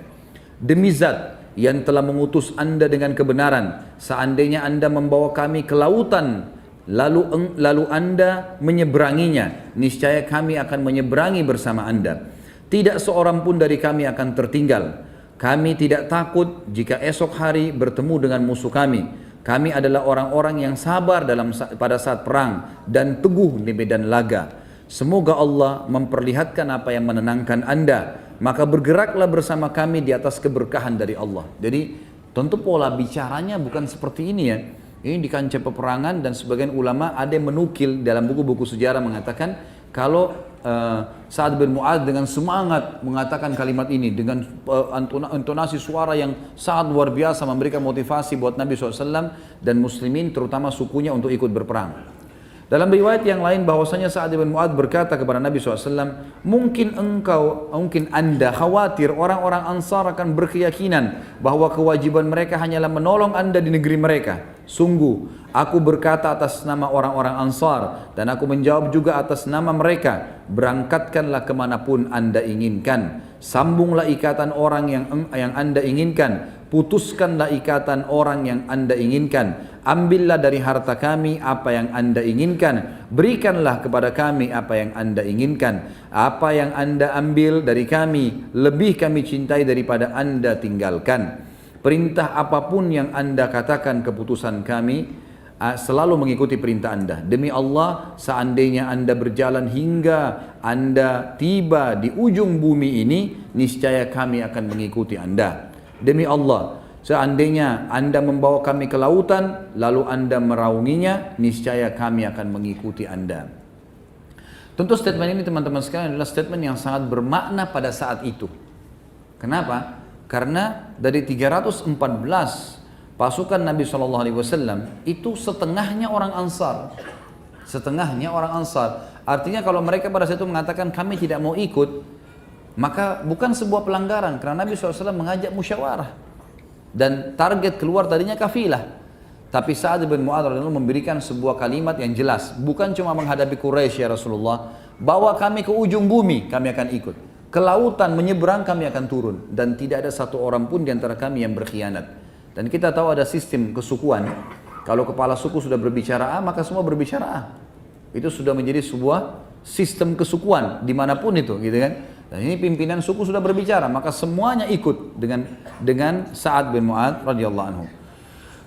Demi zat yang telah mengutus anda dengan kebenaran, seandainya anda membawa kami ke lautan, lalu anda menyeberanginya, niscaya kami akan menyeberangi bersama anda. Tidak seorang pun dari kami akan tertinggal. Kami tidak takut jika esok hari bertemu dengan musuh kami. Kami adalah orang-orang yang sabar pada saat perang dan teguh di medan laga. Semoga Allah memperlihatkan apa yang menenangkan anda. Maka bergeraklah bersama kami di atas keberkahan dari Allah. Jadi tentu pola bicaranya bukan seperti ini ya. Ini di kancah peperangan dan sebagian ulama ada yang menukil dalam buku-buku sejarah mengatakan kalau Sa'ad bin Mu'adz dengan semangat mengatakan kalimat ini dengan intonasi suara yang sangat luar biasa memberikan motivasi buat Nabi SAW dan muslimin terutama sukunya untuk ikut berperang. Dalam riwayat yang lain bahwasanya Sa'ad bin Mu'adz berkata kepada Nabi SAW, mungkin anda khawatir orang-orang Ansar akan berkeyakinan bahwa kewajiban mereka hanyalah menolong anda di negeri mereka. Sungguh, aku berkata atas nama orang-orang Ansar dan aku menjawab juga atas nama mereka. Berangkatkanlah kemanapun anda inginkan. Sambunglah ikatan orang yang anda inginkan. Putuskanlah ikatan orang yang anda inginkan. Ambillah dari harta kami apa yang anda inginkan. Berikanlah kepada kami apa yang anda inginkan. Apa yang anda ambil dari kami lebih kami cintai daripada anda tinggalkan. Perintah apapun yang anda katakan keputusan kami selalu mengikuti perintah anda. Demi Allah, seandainya anda berjalan hingga anda tiba di ujung bumi ini, niscaya kami akan mengikuti anda. Demi Allah, seandainya anda membawa kami ke lautan, lalu anda meraunginya, niscaya kami akan mengikuti anda. Tentu statement ini teman-teman sekalian adalah statement yang sangat bermakna pada saat itu. Kenapa? Karena dari 314 pasukan Nabi SAW itu setengahnya orang Ansar. Setengahnya orang Ansar. Artinya kalau mereka pada saat itu mengatakan kami tidak mau ikut, maka bukan sebuah pelanggaran karena Nabi SAW mengajak musyawarah. Dan target keluar tadinya kafilah. Tapi Sa'ad bin Mu'adz memberikan sebuah kalimat yang jelas. Bukan cuma menghadapi Quraisy ya Rasulullah. Bawa kami ke ujung bumi, kami akan ikut. Ke lautan menyeberang kami akan turun. Dan tidak ada satu orang pun di antara kami yang berkhianat. Dan kita tahu ada sistem kesukuan. Kalau kepala suku sudah berbicara A, maka semua berbicara A. Itu sudah menjadi sebuah sistem kesukuan dimanapun itu, gitu kan? Dan ini pimpinan suku sudah berbicara, maka semuanya ikut dengan Sa'ad bin Mu'adz radhiyallahu anhu.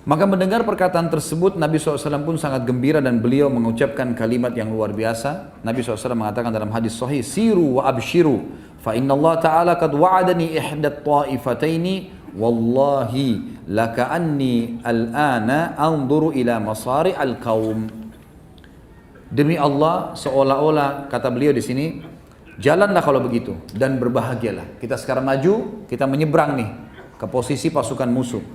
Maka mendengar perkataan tersebut, Nabi SAW pun sangat gembira dan beliau mengucapkan kalimat yang luar biasa. Nabi SAW mengatakan dalam hadis sahih, siru wa abshiru, fa inna Allah Ta'ala qad wa'adani ihdat ta'ifataini, wallahi laka'anni al-ana anzuru ila masari al-qawm. Demi Allah, seolah-olah kata beliau di sini, jalanlah kalau begitu dan berbahagialah. Kita sekarang maju, kita menyeberang nih ke posisi pasukan musuh.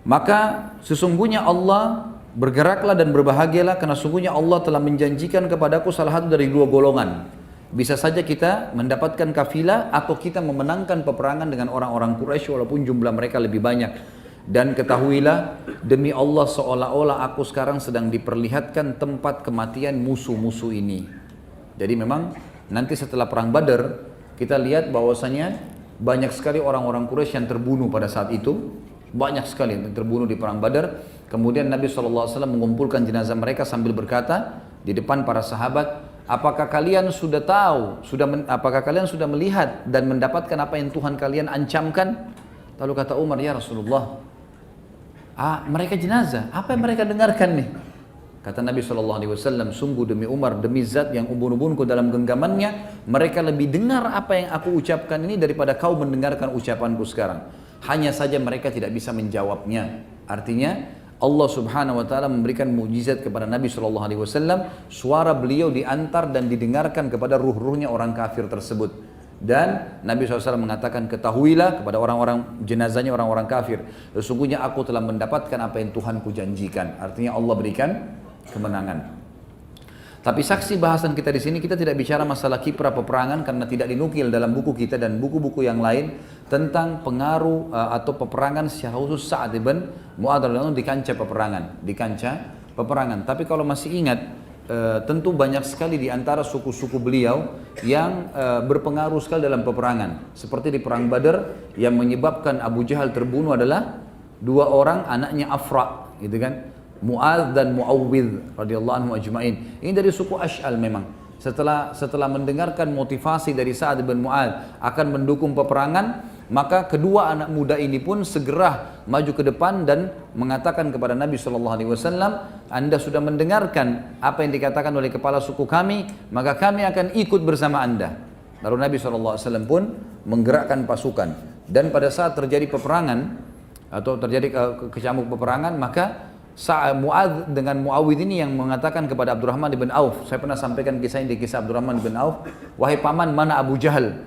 Maka sesungguhnya Allah bergeraklah dan berbahagialah karena sesungguhnya Allah telah menjanjikan kepadaku salah satu dari dua golongan. Bisa saja kita mendapatkan kafilah atau kita memenangkan peperangan dengan orang-orang Quraisy walaupun jumlah mereka lebih banyak. Dan ketahuilah demi Allah seolah-olah aku sekarang sedang diperlihatkan tempat kematian musuh-musuh ini. Jadi memang nanti setelah perang Badar kita lihat bahwasanya banyak sekali orang-orang Quraisy yang terbunuh pada saat itu. Banyak sekali yang terbunuh di perang Badar. Kemudian Nabi SAW mengumpulkan jenazah mereka sambil berkata di depan para sahabat, apakah kalian sudah tahu, apakah kalian sudah melihat dan mendapatkan apa yang Tuhan kalian ancamkan? Lalu kata Umar, ya Rasulullah, mereka jenazah, apa yang mereka dengarkan nih? Kata Nabi SAW, sungguh demi Umar, demi zat yang ubun-ubunku dalam genggamannya, mereka lebih dengar apa yang aku ucapkan ini daripada kau mendengarkan ucapanku sekarang. Hanya saja mereka tidak bisa menjawabnya. Artinya Allah Subhanahu wa taala memberikan mukjizat kepada Nabi SAW, suara beliau diantar dan didengarkan kepada ruh-ruhnya orang kafir tersebut. Dan Nabi SAW mengatakan, ketahuilah kepada orang-orang jenazahnya orang-orang kafir, sesungguhnya aku telah mendapatkan apa yang Tuhanku janjikan. Artinya Allah berikan kemenangan. Tapi saksi bahasan kita di sini, kita tidak bicara masalah kiprah peperangan karena tidak dinukil dalam buku kita dan buku-buku yang lain tentang pengaruh atau peperangan secara khusus Sa'ad ibn Mu'adz radhiyallahu anhu di kancah peperangan. Tapi kalau masih ingat, tentu banyak sekali di antara suku-suku beliau yang berpengaruh sekali dalam peperangan. Seperti di perang Badar yang menyebabkan Abu Jahal terbunuh adalah dua orang anaknya Afra, gitu kan? Mu'adz dan Mu'awwidh radhiyallahu anhu ajma'in. Ini dari suku Ash'al memang. Setelah mendengarkan motivasi dari Sa'ad bin Mu'adz akan mendukung peperangan, maka kedua anak muda ini pun segera maju ke depan dan mengatakan kepada Nabi SAW, Anda sudah mendengarkan apa yang dikatakan oleh kepala suku kami, maka kami akan ikut bersama Anda. Lalu Nabi SAW pun menggerakkan pasukan. Dan pada saat terjadi peperangan atau terjadi kecamuk peperangan, maka Mu'adz dengan Mu'awwidh ini yang mengatakan kepada Abdurrahman bin Auf, saya pernah sampaikan kisah ini di kisah Abdurrahman bin Auf, wahai paman, mana Abu Jahal?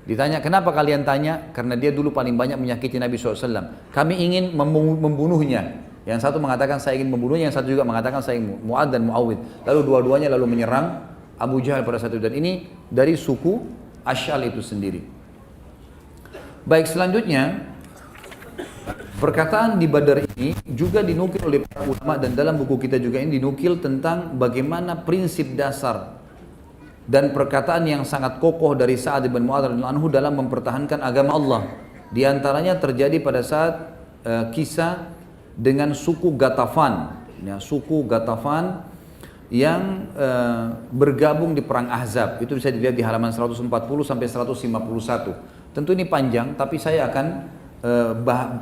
Ditanya, kenapa kalian tanya? Karena dia dulu paling banyak menyakiti Nabi SAW. Kami ingin membunuhnya. Yang satu mengatakan saya ingin membunuhnya, yang satu juga mengatakan saya ingin Mu'adz dan Mu'awwidh. Lalu dua-duanya lalu menyerang Abu Jahal pada saat itu. Dan ini dari suku Ash'al itu sendiri. Baik, selanjutnya perkataan di Badar ini juga dinukil oleh para ulama dan dalam buku kita juga ini dinukil tentang bagaimana prinsip dasar dan perkataan yang sangat kokoh dari Sa'ad bin Mu'adz radhiyallahu anhu dalam mempertahankan agama Allah. Di antaranya terjadi pada saat kisah dengan suku Ghatafan, ya, suku Ghatafan yang bergabung di perang Ahzab. Itu bisa dilihat di halaman 140 sampai 151. Tentu ini panjang, tapi saya akan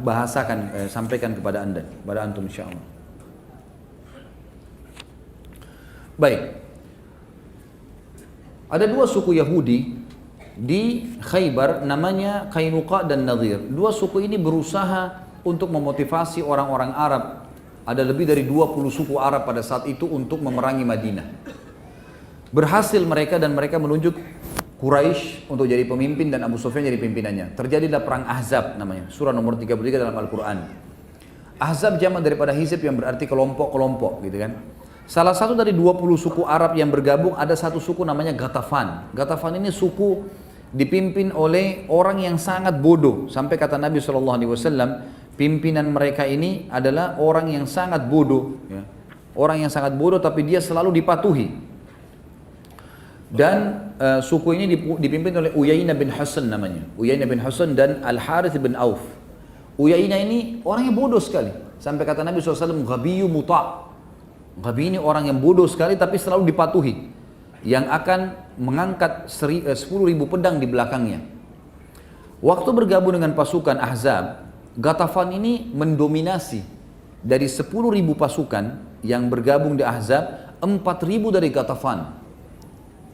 bahasakan, sampaikan kepada Anda, kepada antum insyaallah. Baik. Ada dua suku Yahudi di Khaybar namanya Qainuqa dan Nadhir. Dua suku ini berusaha untuk memotivasi orang-orang Arab. Ada lebih dari 20 suku Arab pada saat itu untuk memerangi Madinah. Berhasil mereka dan mereka menunjuk Quraisy untuk jadi pemimpin dan Abu Sufyan jadi pimpinannya. Terjadilah perang Ahzab namanya. Surah nomor 33 dalam Al-Quran. Ahzab jamak daripada hizb yang berarti kelompok-kelompok gitu kan. Salah satu dari 20 suku Arab yang bergabung ada satu suku namanya Ghatafan. Ghatafan ini suku dipimpin oleh orang yang sangat bodoh. Sampai kata Nabi SAW, pimpinan mereka ini adalah orang yang sangat bodoh. Ya. Orang yang sangat bodoh tapi dia selalu dipatuhi. Dan suku ini dipimpin oleh Uyainah bin Hasan namanya. Uyainah bin Hasan dan Al-Harith bin Auf. Uyainah ini orangnya bodoh sekali. Sampai kata Nabi SAW, Ghabiyu muta'. Ghabi ini orang yang bodoh sekali tapi selalu dipatuhi. Yang akan mengangkat 10.000 pedang di belakangnya. Waktu bergabung dengan pasukan Ahzab, Ghatafan ini mendominasi. Dari 10.000 pasukan yang bergabung di Ahzab, 4.000 dari Ghatafan.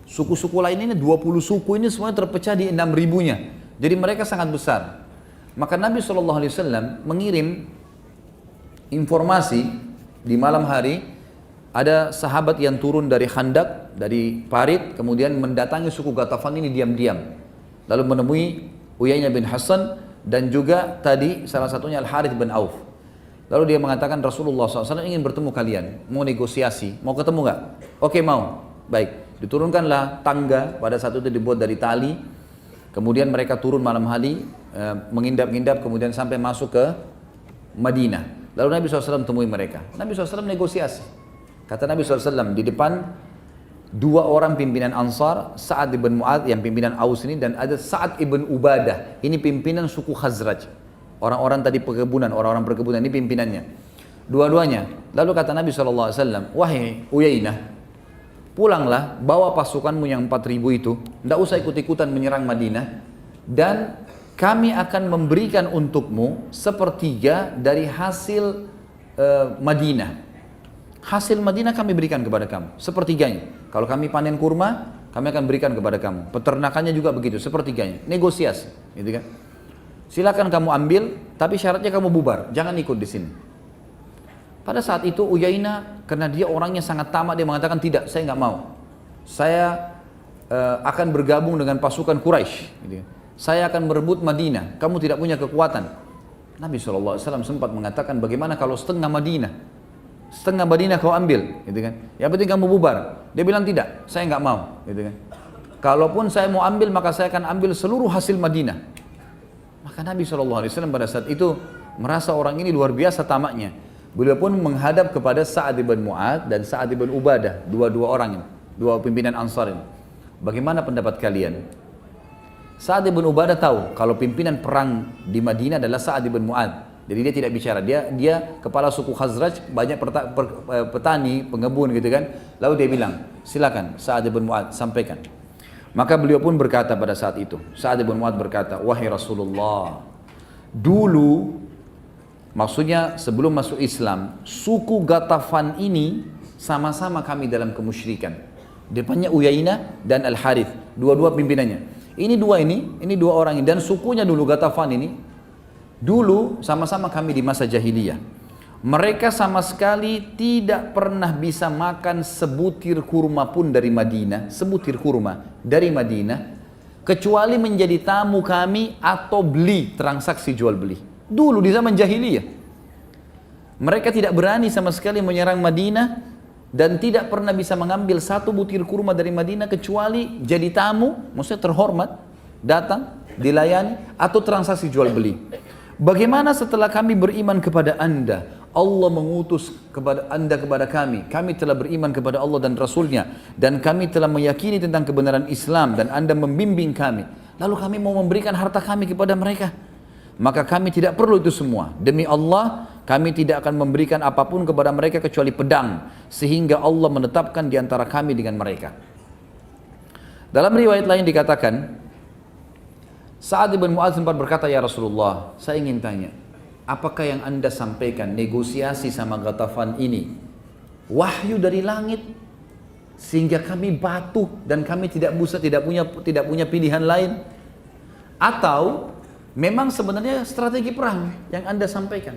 Suku-suku lain ini 20 suku ini semuanya terpecah di 6.000-nya. Jadi mereka sangat besar. Maka Nabi SAW mengirim informasi di malam hari, ada sahabat yang turun dari Khandak, dari parit, kemudian mendatangi suku Ghatafan ini diam-diam. Lalu menemui Uyainah bin Hasan dan juga tadi salah satunya Al-Harith bin Auf. Lalu dia mengatakan, Rasulullah SAW ingin bertemu kalian, mau negosiasi, mau ketemu nggak? Oke, mau. Baik. Diturunkanlah tangga, pada saat itu dibuat dari tali. Kemudian mereka turun malam hari, mengindap-ngindap, kemudian sampai masuk ke Madinah. Lalu Nabi SAW temui mereka. Nabi SAW negosiasi. Kata Nabi SAW, di depan dua orang pimpinan Ansar, Sa'ad ibn Mu'adz yang pimpinan Aus ini, dan ada Sa'ad ibn Ubadah. Ini pimpinan suku Khazraj. Orang-orang tadi perkebunan, orang-orang perkebunan ini pimpinannya. Dua-duanya. Lalu kata Nabi SAW, wahai Uyainah, pulanglah, bawa pasukanmu yang 4.000 itu, tidak usah ikut-ikutan menyerang Madinah, dan kami akan memberikan untukmu sepertiga dari hasil Madinah. hasil Madinah kami berikan kepada kamu, sepertiganya. Kalau kami panen kurma, kami akan berikan kepada kamu. Peternakannya juga begitu, sepertiganya. Negosiasi, gitu kan? Silakan kamu ambil, tapi syaratnya kamu bubar, jangan ikut di sini. Pada saat itu Uyainah, karena dia orangnya sangat tamak, dia mengatakan tidak, saya nggak mau. Saya akan bergabung dengan pasukan Quraisy. Gitu. Saya akan merebut Madinah, kamu tidak punya kekuatan. Nabi SAW sempat mengatakan, bagaimana kalau setengah Madinah? Setengah Madinah kau ambil, gitu kan? Yang penting kamu bubar. Dia bilang tidak, saya nggak mau, gitu kan? Kalaupun saya mau ambil, maka saya akan ambil seluruh hasil Madinah. Maka Nabi SAW pada saat itu merasa orang ini luar biasa tamaknya. Beliau pun menghadap kepada Sa'ad ibn Mu'ad dan Sa'ad ibn Ubadah, dua orang ini, dua pimpinan Ansar ini. Bagaimana pendapat kalian? Sa'ad ibn Ubadah tahu kalau pimpinan perang di Madinah adalah Sa'ad ibn Mu'ad. Jadi dia tidak bicara, dia kepala suku Khazraj, banyak petani, pengebun gitu kan. Lalu dia bilang, silakan Sa'ad ibn Mu'ad sampaikan. Maka beliau pun berkata pada saat itu, Sa'ad ibn Mu'ad berkata, wahai Rasulullah, dulu, maksudnya sebelum masuk Islam, suku Ghatafan ini sama-sama kami dalam kemusyrikan. Depannya Uyainah dan Al-Harith, dua-dua pimpinannya. Ini dua orang ini, dan sukunya dulu Ghatafan ini, dulu sama-sama kami di masa jahiliyah. Mereka sama sekali tidak pernah bisa makan sebutir kurma pun dari Madinah, sebutir kurma dari Madinah, kecuali menjadi tamu kami atau beli, transaksi jual beli. Dulu di zaman jahiliyah. Mereka tidak berani sama sekali menyerang Madinah dan tidak pernah bisa mengambil satu butir kurma dari Madinah kecuali jadi tamu, maksudnya terhormat, datang, dilayani, atau transaksi jual beli. Bagaimana setelah kami beriman kepada anda, Allah mengutus kepada anda kepada kami telah beriman kepada Allah dan Rasulnya, dan kami telah meyakini tentang kebenaran Islam, dan anda membimbing kami, lalu kami mau memberikan harta kami kepada mereka, maka kami tidak perlu itu semua. Demi Allah, kami tidak akan memberikan apapun kepada mereka kecuali pedang, sehingga Allah menetapkan di antara kami dengan mereka. Dalam riwayat lain dikatakan, Sa'ad ibn Mu'adz sempat berkata, ya Rasulullah, saya ingin tanya, apakah yang anda sampaikan negosiasi sama Ghatafan ini wahyu dari langit sehingga kami batu dan kami tidak punya pilihan lain, atau memang sebenarnya strategi perang yang anda sampaikan?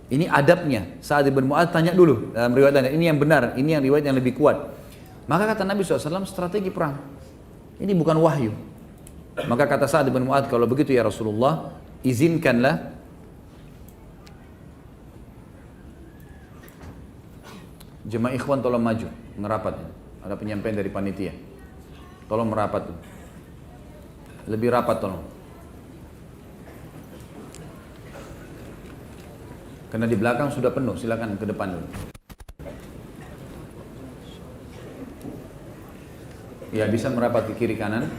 Ini adabnya. Sa'ad ibn Mu'adz tanya dulu dalam riwayat lain, ini yang benar, ini yang riwayat yang lebih kuat. Maka kata Nabi SAW, strategi perang, ini bukan wahyu. Maka kata Sa'ad bin Mu'adz, kalau begitu ya Rasulullah, izinkanlah jemaah ikhwan tolong maju, merapat. Ada penyampaian dari panitia. Tolong merapat. Lebih rapat tolong. Karena di belakang sudah penuh, silakan ke depan dulu. Ya, bisa merapat ke kiri kanan.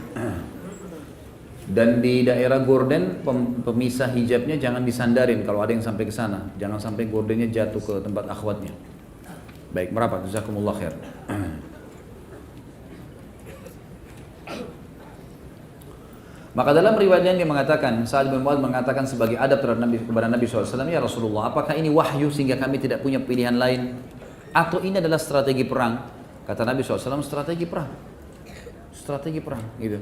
Dan di daerah gorden, pemisah hijabnya jangan disandarin kalau ada yang sampai ke sana. Jangan sampai gordennya jatuh ke tempat akhwatnya. Baik, merapat. Jazakumullah khair. Maka dalam riwayat yang dia mengatakan, Sa'ad bin Mu'adz mengatakan sebagai adab terhadap Nabi, kepada Nabi SAW, ya Rasulullah, apakah ini wahyu sehingga kami tidak punya pilihan lain? Atau ini adalah strategi perang? Kata Nabi SAW, strategi perang. Strategi perang, gitu.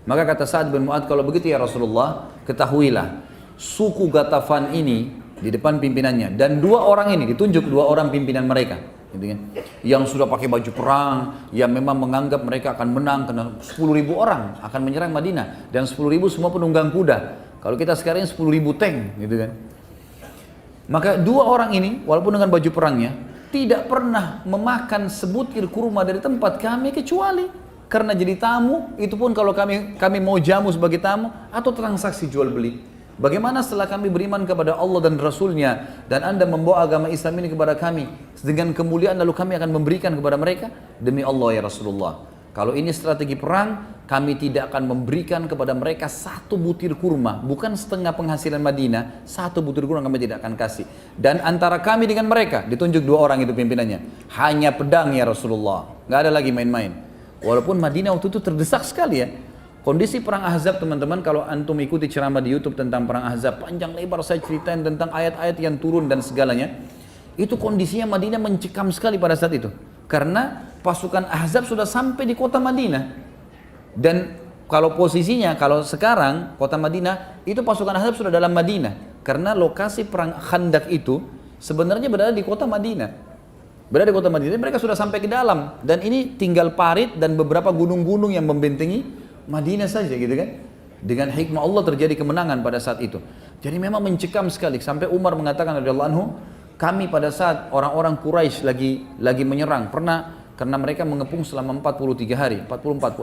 Maka kata Sa'ad bin Mu'adz, kalau begitu ya Rasulullah, ketahuilah suku Ghatafan ini di depan pimpinannya, dan dua orang ini ditunjuk, dua orang pimpinan mereka, gitu kan, yang sudah pakai baju perang, yang memang menganggap mereka akan menang karena 10.000 orang akan menyerang Madinah, dan 10.000 semua penunggang kuda. Kalau kita sekarang 10.000 tank, gitu kan. Maka dua orang ini walaupun dengan baju perangnya tidak pernah memakan sebutir kurma dari tempat kami kecuali karena jadi tamu, itu pun kalau kami mau jamu sebagai tamu atau transaksi jual beli. Bagaimana setelah kami beriman kepada Allah dan Rasulnya, dan anda membawa agama Islam ini kepada kami dengan kemuliaan, lalu kami akan memberikan kepada mereka? Demi Allah ya Rasulullah, kalau ini strategi perang, kami tidak akan memberikan kepada mereka satu butir kurma, bukan setengah penghasilan Madinah, satu butir kurma kami tidak akan kasih. Dan antara kami dengan mereka, ditunjuk dua orang itu pimpinannya, hanya pedang ya Rasulullah, nggak ada lagi main-main. Walaupun Madinah waktu itu terdesak sekali ya. Kondisi perang Ahzab, teman-teman, kalau antum ikuti ceramah di YouTube tentang perang Ahzab, panjang lebar saya ceritain tentang ayat-ayat yang turun dan segalanya. Itu kondisinya Madinah mencekam sekali pada saat itu. Karena pasukan Ahzab sudah sampai di kota Madinah. Dan kalau posisinya, kalau sekarang kota Madinah, itu pasukan Ahzab sudah dalam Madinah. Karena lokasi perang Khandak itu sebenarnya berada di kota Madinah. Berada di kota Madinah, mereka sudah sampai ke dalam. Dan ini tinggal parit dan beberapa gunung-gunung yang membentengi Madinah saja gitu kan. Dengan hikmah Allah terjadi kemenangan pada saat itu. Jadi memang mencekam sekali. Sampai Umar mengatakan radhiyallahu anhu, kami pada saat orang-orang Quraisy lagi menyerang, pernah karena mereka mengepung selama 43 hari, 45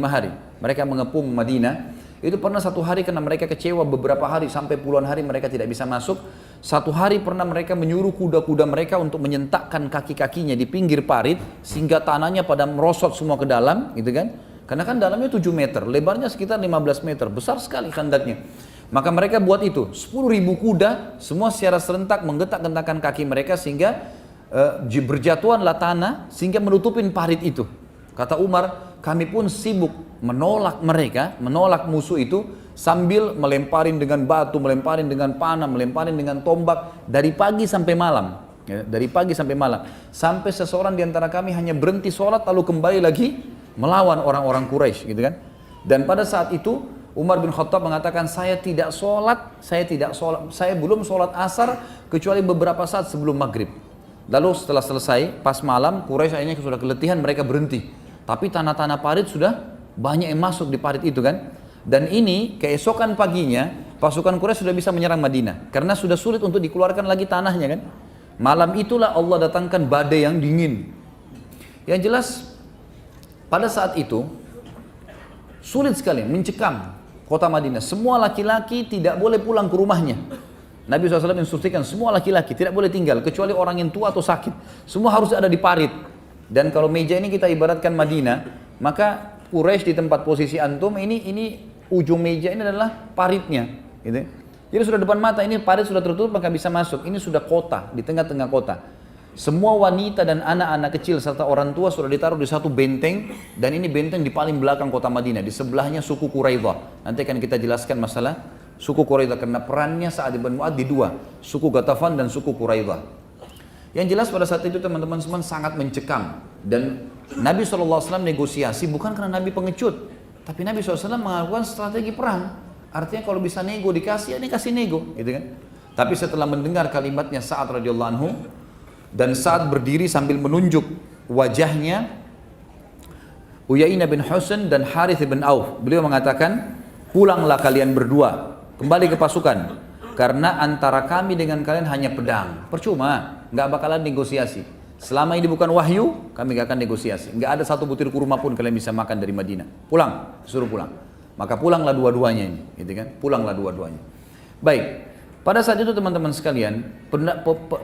hari. Mereka mengepung Madinah. Itu pernah satu hari karena mereka kecewa beberapa hari sampai puluhan hari mereka tidak bisa masuk. Satu hari pernah mereka menyuruh kuda-kuda mereka untuk menyentakkan kaki-kakinya di pinggir parit sehingga tanahnya pada merosot semua ke dalam, gitu kan? Karena kan dalamnya 7 meter, lebarnya sekitar 15 meter, besar sekali khandaknya. Maka mereka buat itu, 10.000 kuda, semua secara serentak menggetak-gentakan kaki mereka sehingga berjatuhanlah tanah sehingga menutupin parit itu. Kata Umar, kami pun sibuk menolak mereka, menolak musuh itu sambil melemparin dengan batu, melemparin dengan panah, melemparin dengan tombak dari pagi sampai malam. Ya, dari pagi sampai malam. Sampai seseorang di antara kami hanya berhenti sholat lalu kembali lagi melawan orang-orang Quraisy, gitu kan. Dan pada saat itu Umar bin Khattab mengatakan, saya belum sholat asar kecuali beberapa saat sebelum maghrib. Lalu setelah selesai, pas malam, Quraisy akhirnya sudah keletihan, mereka berhenti. Tapi tanah-tanah parit sudah banyak yang masuk di parit itu kan. Dan ini keesokan paginya, pasukan Quraisy sudah bisa menyerang Madinah. Karena sudah sulit untuk dikeluarkan lagi tanahnya kan. Malam itulah Allah datangkan badai yang dingin. Yang jelas, pada saat itu, sulit sekali, mencekam kota Madinah. Semua laki-laki tidak boleh pulang ke rumahnya. Nabi SAW instruksikan semua laki-laki tidak boleh tinggal kecuali orang yang tua atau sakit. Semua harus ada di parit. Dan kalau meja ini kita ibaratkan Madinah, maka Quraisy di tempat posisi antum ini ujung meja ini adalah paritnya, gitu. Jadi sudah depan mata, ini parit sudah tertutup maka bisa masuk. Ini sudah kota, di tengah-tengah kota. Semua wanita dan anak-anak kecil serta orang tua sudah ditaruh di satu benteng, dan ini benteng di paling belakang kota Madinah. Di sebelahnya suku Quraidah. Nanti akan kita jelaskan masalah suku Quraidah karena perannya Sa'ad bin Mu'adz di dua, suku Ghatafan dan suku Quraidah. Yang jelas pada saat itu teman-teman semua sangat mencekam, dan Nabi SAW negosiasi bukan karena Nabi pengecut, tapi Nabi SAW melakukan strategi perang. Artinya kalau bisa nego dikasih, ya dikasih nego, gitu kan. Tapi setelah mendengar kalimatnya Sa'ad radhiyallahu anhu, dan saat berdiri sambil menunjuk wajahnya Uyainah bin Husn dan Harith bin Auf, beliau mengatakan, pulanglah kalian berdua kembali ke pasukan, karena antara kami dengan kalian hanya pedang. Percuma, nggak bakalan negosiasi. Selama ini bukan wahyu, kami nggak akan negosiasi. Nggak ada satu butir kurma pun kalian bisa makan dari Madinah. Pulang, suruh pulang. Maka pulanglah dua-duanya ini, gitu kan? Pulanglah dua-duanya. Baik. Pada saat itu teman-teman sekalian,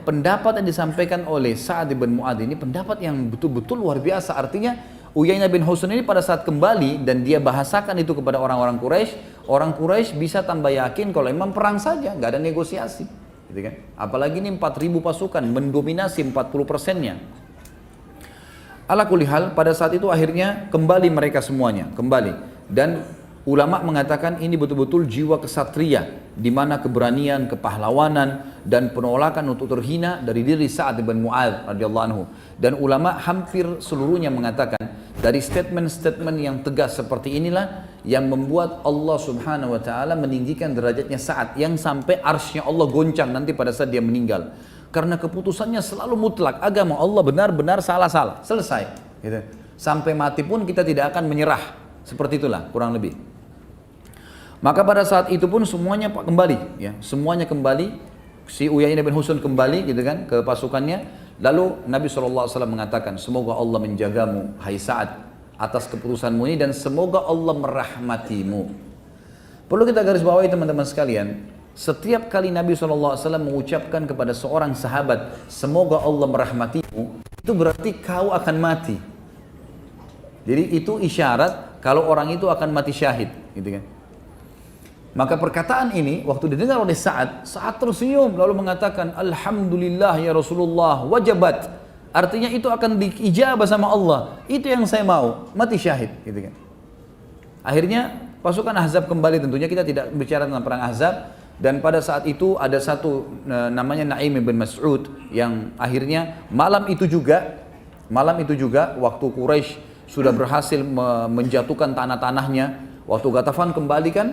pendapat yang disampaikan oleh Sa'ad bin Mu'adz ini pendapat yang betul-betul luar biasa. Artinya Uyainah bin Husn ini pada saat kembali dan dia bahasakan itu kepada orang-orang Quraisy bisa tambah yakin kalau memang perang saja, nggak ada negosiasi, gitu kan? Apalagi ini 4.000 pasukan mendominasi 40%-nya. Ala kulli hal, pada saat itu akhirnya kembali mereka semuanya, kembali. Dan ulama mengatakan ini betul-betul jiwa kesatria, di mana keberanian, kepahlawanan, dan penolakan untuk terhina dari diri Sa'ad bin Mu'adz radhiyallahu anhu. Dan ulama hampir seluruhnya mengatakan dari statement-statement yang tegas seperti inilah yang membuat Allah Subhanahu wa taala meninggikan derajatnya Sa'ad, yang sampai arsy-Nya Allah goncang nanti pada saat dia meninggal. Karena keputusannya selalu mutlak, agama Allah benar-benar salah-salah, selesai, gitu. Sampai mati pun kita tidak akan menyerah. Seperti itulah kurang lebih. Maka pada saat itu pun semuanya kembali, ya, semuanya kembali. Si Uyainah bin Husn kembali, gitu kan, ke pasukannya. Lalu Nabi SAW mengatakan, semoga Allah menjagamu, hai Sa'ad, atas keputusanmu ini, dan semoga Allah merahmatimu. Perlu kita garis bawahi teman-teman sekalian, setiap kali Nabi SAW mengucapkan kepada seorang sahabat, semoga Allah merahmatimu, itu berarti kau akan mati. Jadi itu isyarat kalau orang itu akan mati syahid, gitu kan. Maka perkataan ini waktu didengar oleh Sa'ad tersenyum lalu mengatakan, alhamdulillah ya Rasulullah, wajabat. Artinya itu akan diijabah sama Allah. Itu yang saya mau, mati syahid, gitu kan. Akhirnya pasukan Ahzab kembali, tentunya kita tidak bicara tentang perang Ahzab. Dan pada saat itu ada satu namanya Naim bin Mas'ud yang akhirnya malam itu juga waktu Quraisy sudah berhasil menjatuhkan tanah-tanahnya, waktu Ghatafan kembali kan,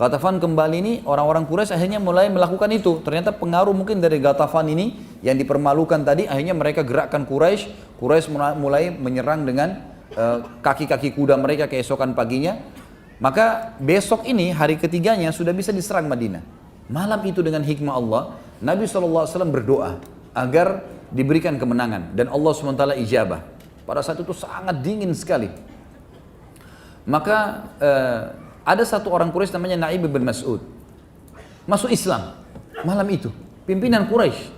Ghatafan kembali ini orang-orang Quraisy akhirnya mulai melakukan itu. Ternyata pengaruh mungkin dari Ghatafan ini yang dipermalukan tadi, akhirnya mereka gerakkan Quraisy mulai menyerang dengan kaki-kaki kuda mereka keesokan paginya. Maka besok ini hari ketiganya sudah bisa diserang Madinah. Malam itu dengan hikmah Allah, Nabi SAW berdoa agar diberikan kemenangan dan Allah SWT ijabah. Pada saat itu sangat dingin sekali. Maka ada satu orang Quraisy namanya Naim bin Mas'ud masuk Islam malam itu, pimpinan Quraisy.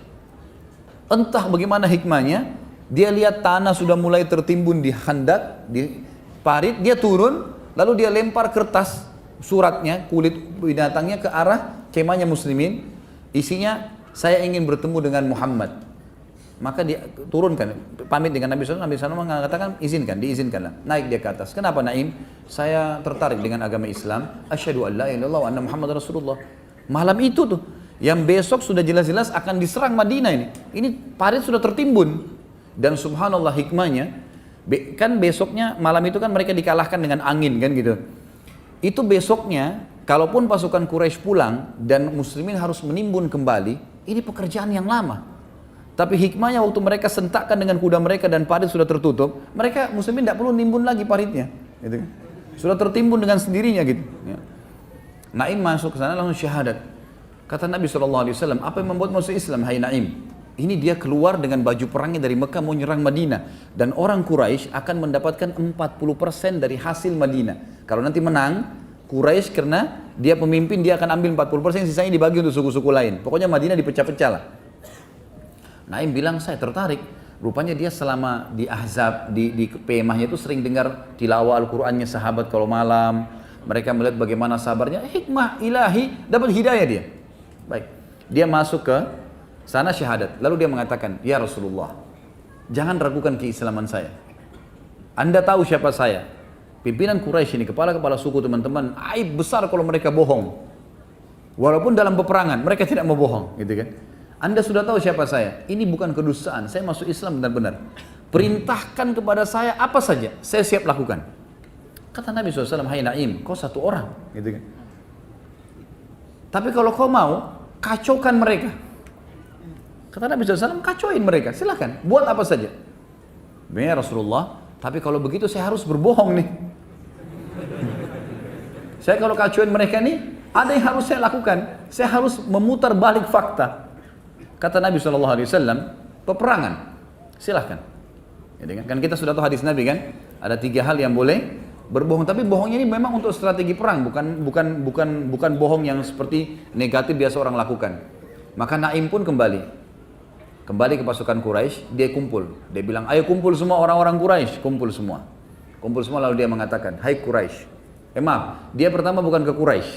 Entah bagaimana hikmahnya, dia lihat tanah sudah mulai tertimbun di khandak, di parit, dia turun, lalu dia lempar kertas suratnya, kulit binatangnya ke arah kemahnya muslimin, isinya saya ingin bertemu dengan Muhammad. Maka dia turunkan, pamit dengan Nabi SAW, Nabi SAW mengatakan diizinkanlah. Naik dia ke atas. Kenapa Naim? Saya tertarik dengan agama Islam. Asyhadu an la ilaha illallah wa anna Muhammad Rasulullah. Malam itu tuh, yang besok sudah jelas-jelas akan diserang Madinah ini. Ini parit sudah tertimbun. Dan subhanallah hikmahnya, kan besoknya malam itu kan mereka dikalahkan dengan angin kan gitu. Itu besoknya, kalaupun pasukan Quraisy pulang dan muslimin harus menimbun kembali, ini pekerjaan yang lama. Tapi hikmahnya waktu mereka sentakkan dengan kuda mereka dan parit sudah tertutup, mereka muslimin tidak perlu nimbun lagi paritnya. Gitu. Sudah tertimbun dengan sendirinya gitu. Ya. Naim masuk ke sana langsung syahadat. Kata Nabi SAW, apa yang membuat masuk Islam, hai Naim? Ini dia keluar dengan baju perangnya dari Mekah mau nyerang Madinah. Dan orang Quraisy akan mendapatkan 40% dari hasil Madinah. Kalau nanti menang, Quraisy karena dia pemimpin, dia akan ambil 40%, sisanya dibagi untuk suku-suku lain. Pokoknya Madinah dipecah-pecah lah. Naim bilang, saya tertarik. Rupanya dia selama di Ahzab, di kemahnya itu sering dengar tilawah Al-Qur'annya sahabat kalau malam. Mereka melihat bagaimana sabarnya, hikmah ilahi, dapat hidayah dia. Baik, dia masuk ke sana syahadat. Lalu dia mengatakan, ya Rasulullah, jangan ragukan keislaman saya. Anda tahu siapa saya? Pimpinan Quraisy ini, kepala-kepala suku teman-teman, aib besar kalau mereka bohong. Walaupun dalam peperangan, mereka tidak mau bohong, gitu kan? Anda sudah tahu siapa saya. Ini bukan kedustaan. Saya masuk Islam benar-benar. Perintahkan kepada saya apa saja, saya siap lakukan. Kata Nabi SAW, hai Naim, kau satu orang, gitu kan? Tapi kalau kau mau, kacaukan mereka. Kata Nabi SAW, kacauin mereka, silakan, buat apa saja. Ya Rasulullah, tapi kalau begitu saya harus berbohong nih. Saya kalau kacauin mereka nih, ada yang harus saya lakukan. Saya harus memutar balik fakta. Kata Nabi SAW, peperangan, silahkan. Kan kita sudah tahu hadis Nabi kan, ada 3 hal yang boleh berbohong. Tapi bohongnya ini memang untuk strategi perang, bukan bohong yang seperti negatif biasa orang lakukan. Maka Naim pun kembali ke pasukan Quraisy, dia kumpul. Dia bilang, ayo kumpul semua orang-orang Quraisy, kumpul semua. Lalu dia mengatakan, hai Quraisy. Maaf, dia pertama bukan ke Quraisy,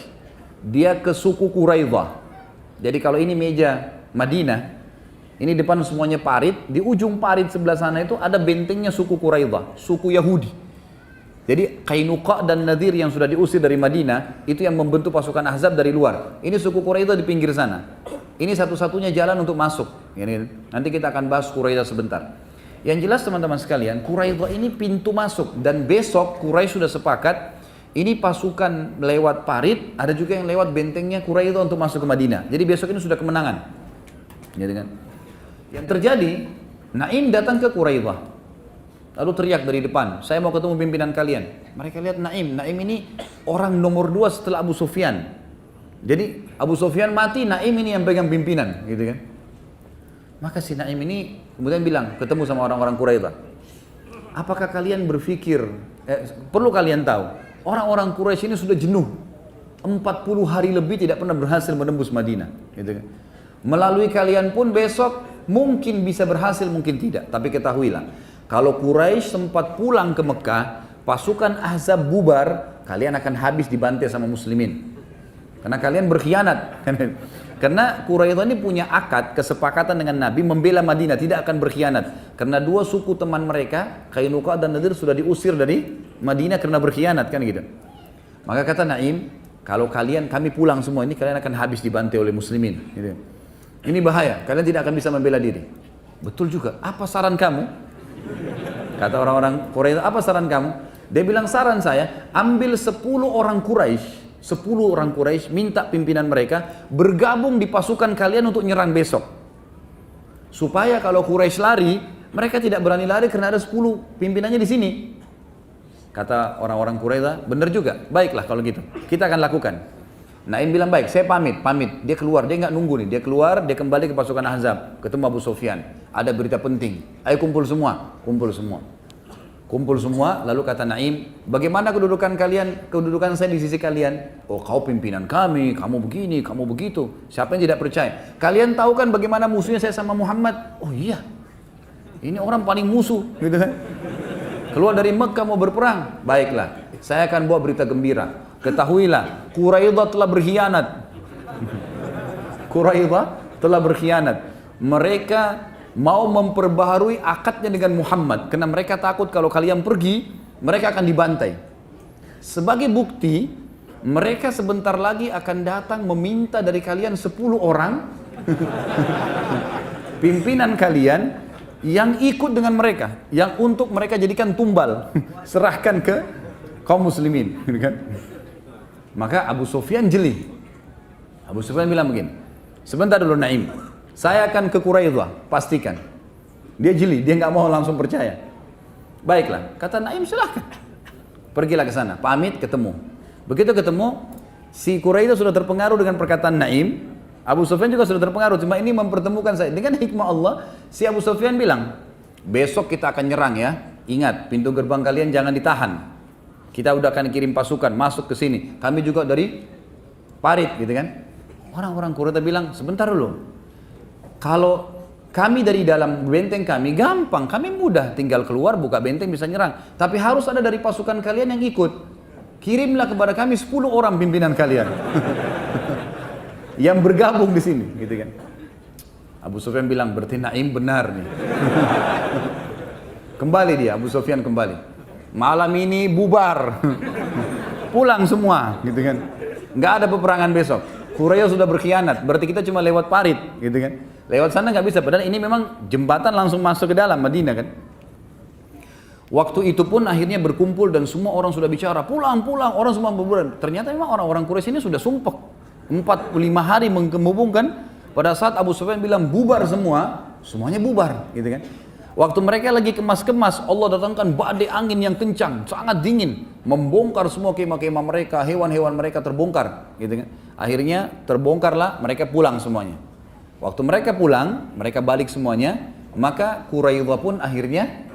dia ke suku Quraidah. Jadi kalau ini meja Madinah, ini depan semuanya parit, di ujung parit sebelah sana itu ada bentengnya suku Quraidah, suku Yahudi. Jadi Qainuqa dan Nadir yang sudah diusir dari Madinah, itu yang membentuk pasukan Ahzab dari luar. Ini suku Quraidah di pinggir sana. Ini satu-satunya jalan untuk masuk. Nanti kita akan bahas Quraidah sebentar. Yang jelas teman-teman sekalian, Quraidah ini pintu masuk. Dan besok Quraisy sudah sepakat, ini pasukan lewat parit, ada juga yang lewat bentengnya Quraidah untuk masuk ke Madinah. Jadi besok ini sudah kemenangan. Yang terjadi, Naim datang ke Quraidah, lalu teriak dari depan, saya mau ketemu pimpinan kalian. Mereka lihat Naim ini orang nomor 2 setelah Abu Sufyan. Jadi Abu Sufyan mati, Naim ini yang pegang pimpinan, gitu kan? Maka si Naim ini kemudian bilang, ketemu sama orang-orang Quraidah, apakah kalian berpikir, perlu kalian tahu, orang-orang Quraisy ini sudah jenuh, 40 hari lebih tidak pernah berhasil menembus Madinah, gitu kan? Melalui kalian pun besok mungkin bisa berhasil, mungkin tidak. Tapi ketahuilah, kalau Quraisy sempat pulang ke Mekah, pasukan Ahzab bubar, kalian akan habis dibantai sama muslimin. Karena kalian berkhianat. Karena Quraisy ini punya akad, kesepakatan dengan Nabi membela Madinah, tidak akan berkhianat. Karena 2 suku teman mereka, Qainuqa dan Nadir sudah diusir dari Madinah karena berkhianat kan gitu. Maka kata Naim, kalau kami pulang semua ini, kalian akan habis dibantai oleh muslimin. Gitu. Ini bahaya, kalian tidak akan bisa membela diri. Betul juga, apa saran kamu? Kata orang-orang Quraisy, apa saran kamu? Dia bilang, saran saya, ambil 10 orang Quraisy, 10 orang Quraisy, minta pimpinan mereka bergabung di pasukan kalian untuk nyerang besok. Supaya kalau Quraisy lari, mereka tidak berani lari karena ada 10 pimpinannya di sini. Kata orang-orang Quraisy, benar juga, baiklah kalau gitu, kita akan lakukan. Naim bilang, baik, saya pamit. Dia keluar, dia nggak nunggu nih, dia keluar, dia kembali ke pasukan Ahzab, ketemu Abu Sufyan. Ada berita penting, ayo kumpul semua. Kumpul semua, lalu kata Naim, bagaimana kedudukan kalian, kedudukan saya di sisi kalian? Oh, kau pimpinan kami, kamu begini, kamu begitu. Siapa yang tidak percaya? Kalian tahu kan bagaimana musuhnya saya sama Muhammad? Oh iya, ini orang paling musuh, gitu kan? Keluar dari Mekah mau berperang, baiklah, saya akan bawa berita gembira. Ketahuilah, Quraidah telah berkhianat. Quraidah telah berkhianat. Mereka mau memperbaharui akadnya dengan Muhammad karena mereka takut kalau kalian pergi, mereka akan dibantai. Sebagai bukti, mereka sebentar lagi akan datang meminta dari kalian 10 orang pimpinan kalian yang ikut dengan mereka, yang untuk mereka jadikan tumbal, serahkan ke kaum muslimin, kan? Maka Abu Sufyan jeli. Abu Sufyan bilang begini, sebentar dulu Naim, saya akan ke Quraidah, pastikan. Dia jeli, dia nggak mau langsung percaya. Baiklah, kata Naim, silahkan. Pergilah ke sana, pamit, ketemu. Begitu ketemu, si Quraidah sudah terpengaruh dengan perkataan Naim. Abu Sufyan juga sudah terpengaruh, cuma ini mempertemukan saya. Dengan hikmah Allah, si Abu Sufyan bilang, besok kita akan nyerang ya. Ingat, pintu gerbang kalian jangan ditahan. Kita udah akan kirim pasukan masuk ke sini. Kami juga dari parit, gitu kan. Orang-orang Quraisy bilang, sebentar dulu. Kalau kami dari dalam benteng kami, gampang. Kami mudah, tinggal keluar, buka benteng, bisa nyerang. Tapi harus ada dari pasukan kalian yang ikut. Kirimlah kepada kami 10 orang pimpinan kalian. Yang bergabung di sini, gitu kan. Abu Sufyan bilang, berarti Naim benar nih. Kembali dia, Abu Sufyan kembali. Malam ini bubar. Pulang semua, gitu kan. Nggak ada peperangan besok. Quraisy sudah berkhianat, berarti kita cuma lewat parit, gitu kan. Lewat sana nggak bisa, padahal ini memang jembatan langsung masuk ke dalam Madinah kan. Waktu itu pun akhirnya berkumpul dan semua orang sudah bicara, pulang, orang semua berbulan. Ternyata memang orang-orang Quraisy ini sudah sumpah 45 hari menghubungkan. Pada saat Abu Sufyan bilang bubar semua, semuanya bubar, gitu kan. Waktu mereka lagi kemas-kemas, Allah datangkan badai angin yang kencang, sangat dingin, membongkar semua kemah-kemah mereka, hewan-hewan mereka terbongkar, gitu kan. Akhirnya terbongkarlah, mereka pulang semuanya. Waktu mereka pulang, mereka balik semuanya, maka Quraidah pun akhirnya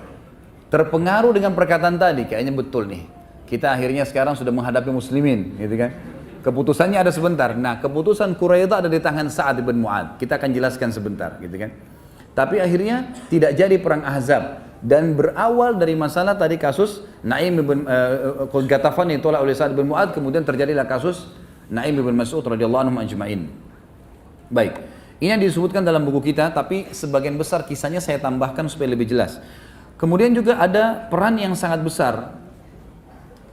terpengaruh dengan perkataan tadi, kayaknya betul nih. Kita akhirnya sekarang sudah menghadapi muslimin, gitu kan. Keputusannya ada sebentar. Nah, keputusan Quraidah ada di tangan Sa'ad bin Mu'adz. Kita akan jelaskan sebentar, gitu kan. Tapi akhirnya tidak jadi perang Ahzab dan berawal dari masalah tadi kasus Naim bin Ghatafan yang ditolak oleh Sa'ad bin Mu'adz, kemudian terjadilah kasus Naim bin Mas'ud radhiyallahu anhu ajma'in. Baik. Ini yang disebutkan dalam buku kita, tapi sebagian besar kisahnya saya tambahkan supaya lebih jelas. Kemudian juga ada peran yang sangat besar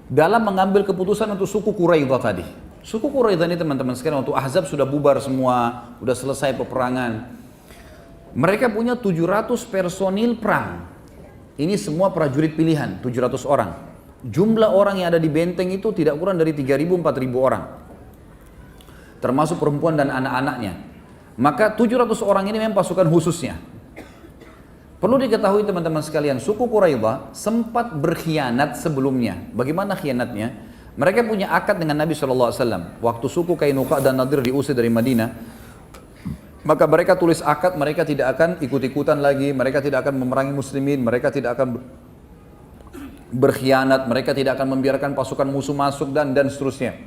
dalam mengambil keputusan untuk suku Quraidah tadi. Suku Quraidah ini teman-teman sekalian, waktu Ahzab sudah bubar semua, sudah selesai peperangan. Mereka punya 700 personil perang. Ini semua prajurit pilihan, 700 orang. Jumlah orang yang ada di benteng itu tidak kurang dari 3.000-4.000 orang. Termasuk perempuan dan anak-anaknya. Maka 700 orang ini memang pasukan khususnya. Perlu diketahui teman-teman sekalian, suku Quraidah sempat berkhianat sebelumnya. Bagaimana khianatnya? Mereka punya akad dengan Nabi SAW. Waktu suku Qainuqa dan Nadir diusir dari Madinah, maka mereka tulis akad, mereka tidak akan ikut-ikutan lagi, mereka tidak akan memerangi muslimin, mereka tidak akan berkhianat, mereka tidak akan membiarkan pasukan musuh masuk dan seterusnya.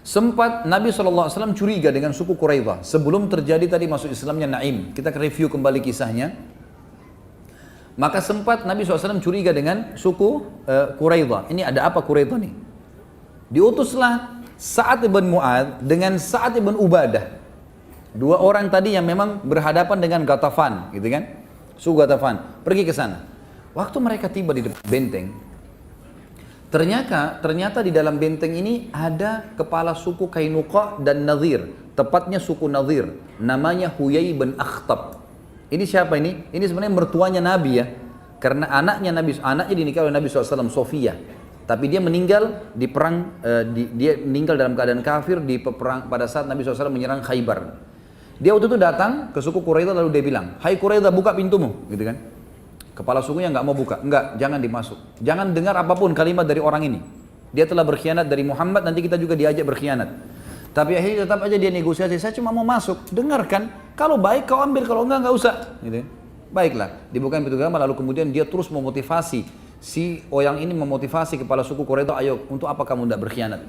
Sempat Nabi SAW curiga dengan suku Quraidah sebelum terjadi tadi masuk Islamnya Naim. Kita review kembali kisahnya. Maka sempat Nabi SAW curiga dengan suku Quraidah. Ini ada apa Quraidah nih? Diutuslah Sa'ad bin Mu'adz dengan Sa'ad bin Ubadah. Dua orang tadi yang memang berhadapan dengan Ghatafan, gitu kan? Suku Ghatafan, pergi ke sana. Waktu mereka tiba di benteng, Ternyata di dalam benteng ini ada kepala suku Kainuqa dan Nadhir, tepatnya suku Nadhir, namanya Huyai bin Akhtab. Ini siapa ini? Ini sebenarnya mertuanya Nabi ya, karena anaknya dinikahi oleh Nabi SAW, Sofia. Tapi dia meninggal di perang, dia meninggal dalam keadaan kafir di peperang pada saat Nabi SAW menyerang Khaybar. Dia waktu itu datang ke suku Quraidah lalu dia bilang, "Hai Quraidah, buka pintumu," gitu kan? Kepala sukunya nggak mau buka, enggak, jangan dimasuk, jangan dengar apapun kalimat dari orang ini. Dia telah berkhianat dari Muhammad, nanti kita juga diajak berkhianat. Tapi akhirnya tetap aja dia negosiasi, saya cuma mau masuk, dengarkan, kalau baik kau ambil, kalau enggak usah. Gitu. Baiklah, dibukain pintu gerbang, lalu kemudian dia terus memotivasi, si orang ini memotivasi kepala suku Quraisy, ayo untuk apa kamu tidak berkhianat?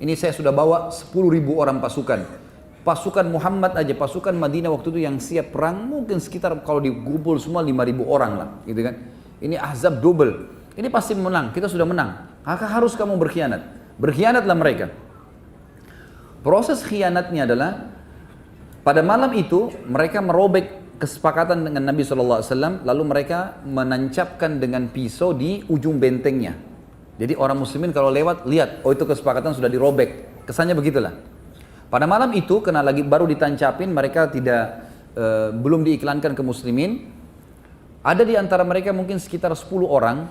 Ini saya sudah bawa 10.000 orang pasukan. Pasukan Muhammad aja, pasukan Madinah waktu itu yang siap perang mungkin sekitar kalau dikumpul semua 5.000 orang lah, gitu kan. Ini Ahzab double. Ini pasti menang, kita sudah menang. Maka harus kamu berkhianat. Berkhianatlah mereka. Proses khianatnya adalah pada malam itu mereka merobek kesepakatan dengan Nabi SAW, lalu mereka menancapkan dengan pisau di ujung bentengnya. Jadi orang muslimin kalau lewat lihat, oh itu kesepakatan sudah dirobek. Kesannya begitulah. Pada malam itu, karena lagi baru ditancapin, mereka belum diiklankan ke muslimin. Ada di antara mereka mungkin sekitar 10 orang,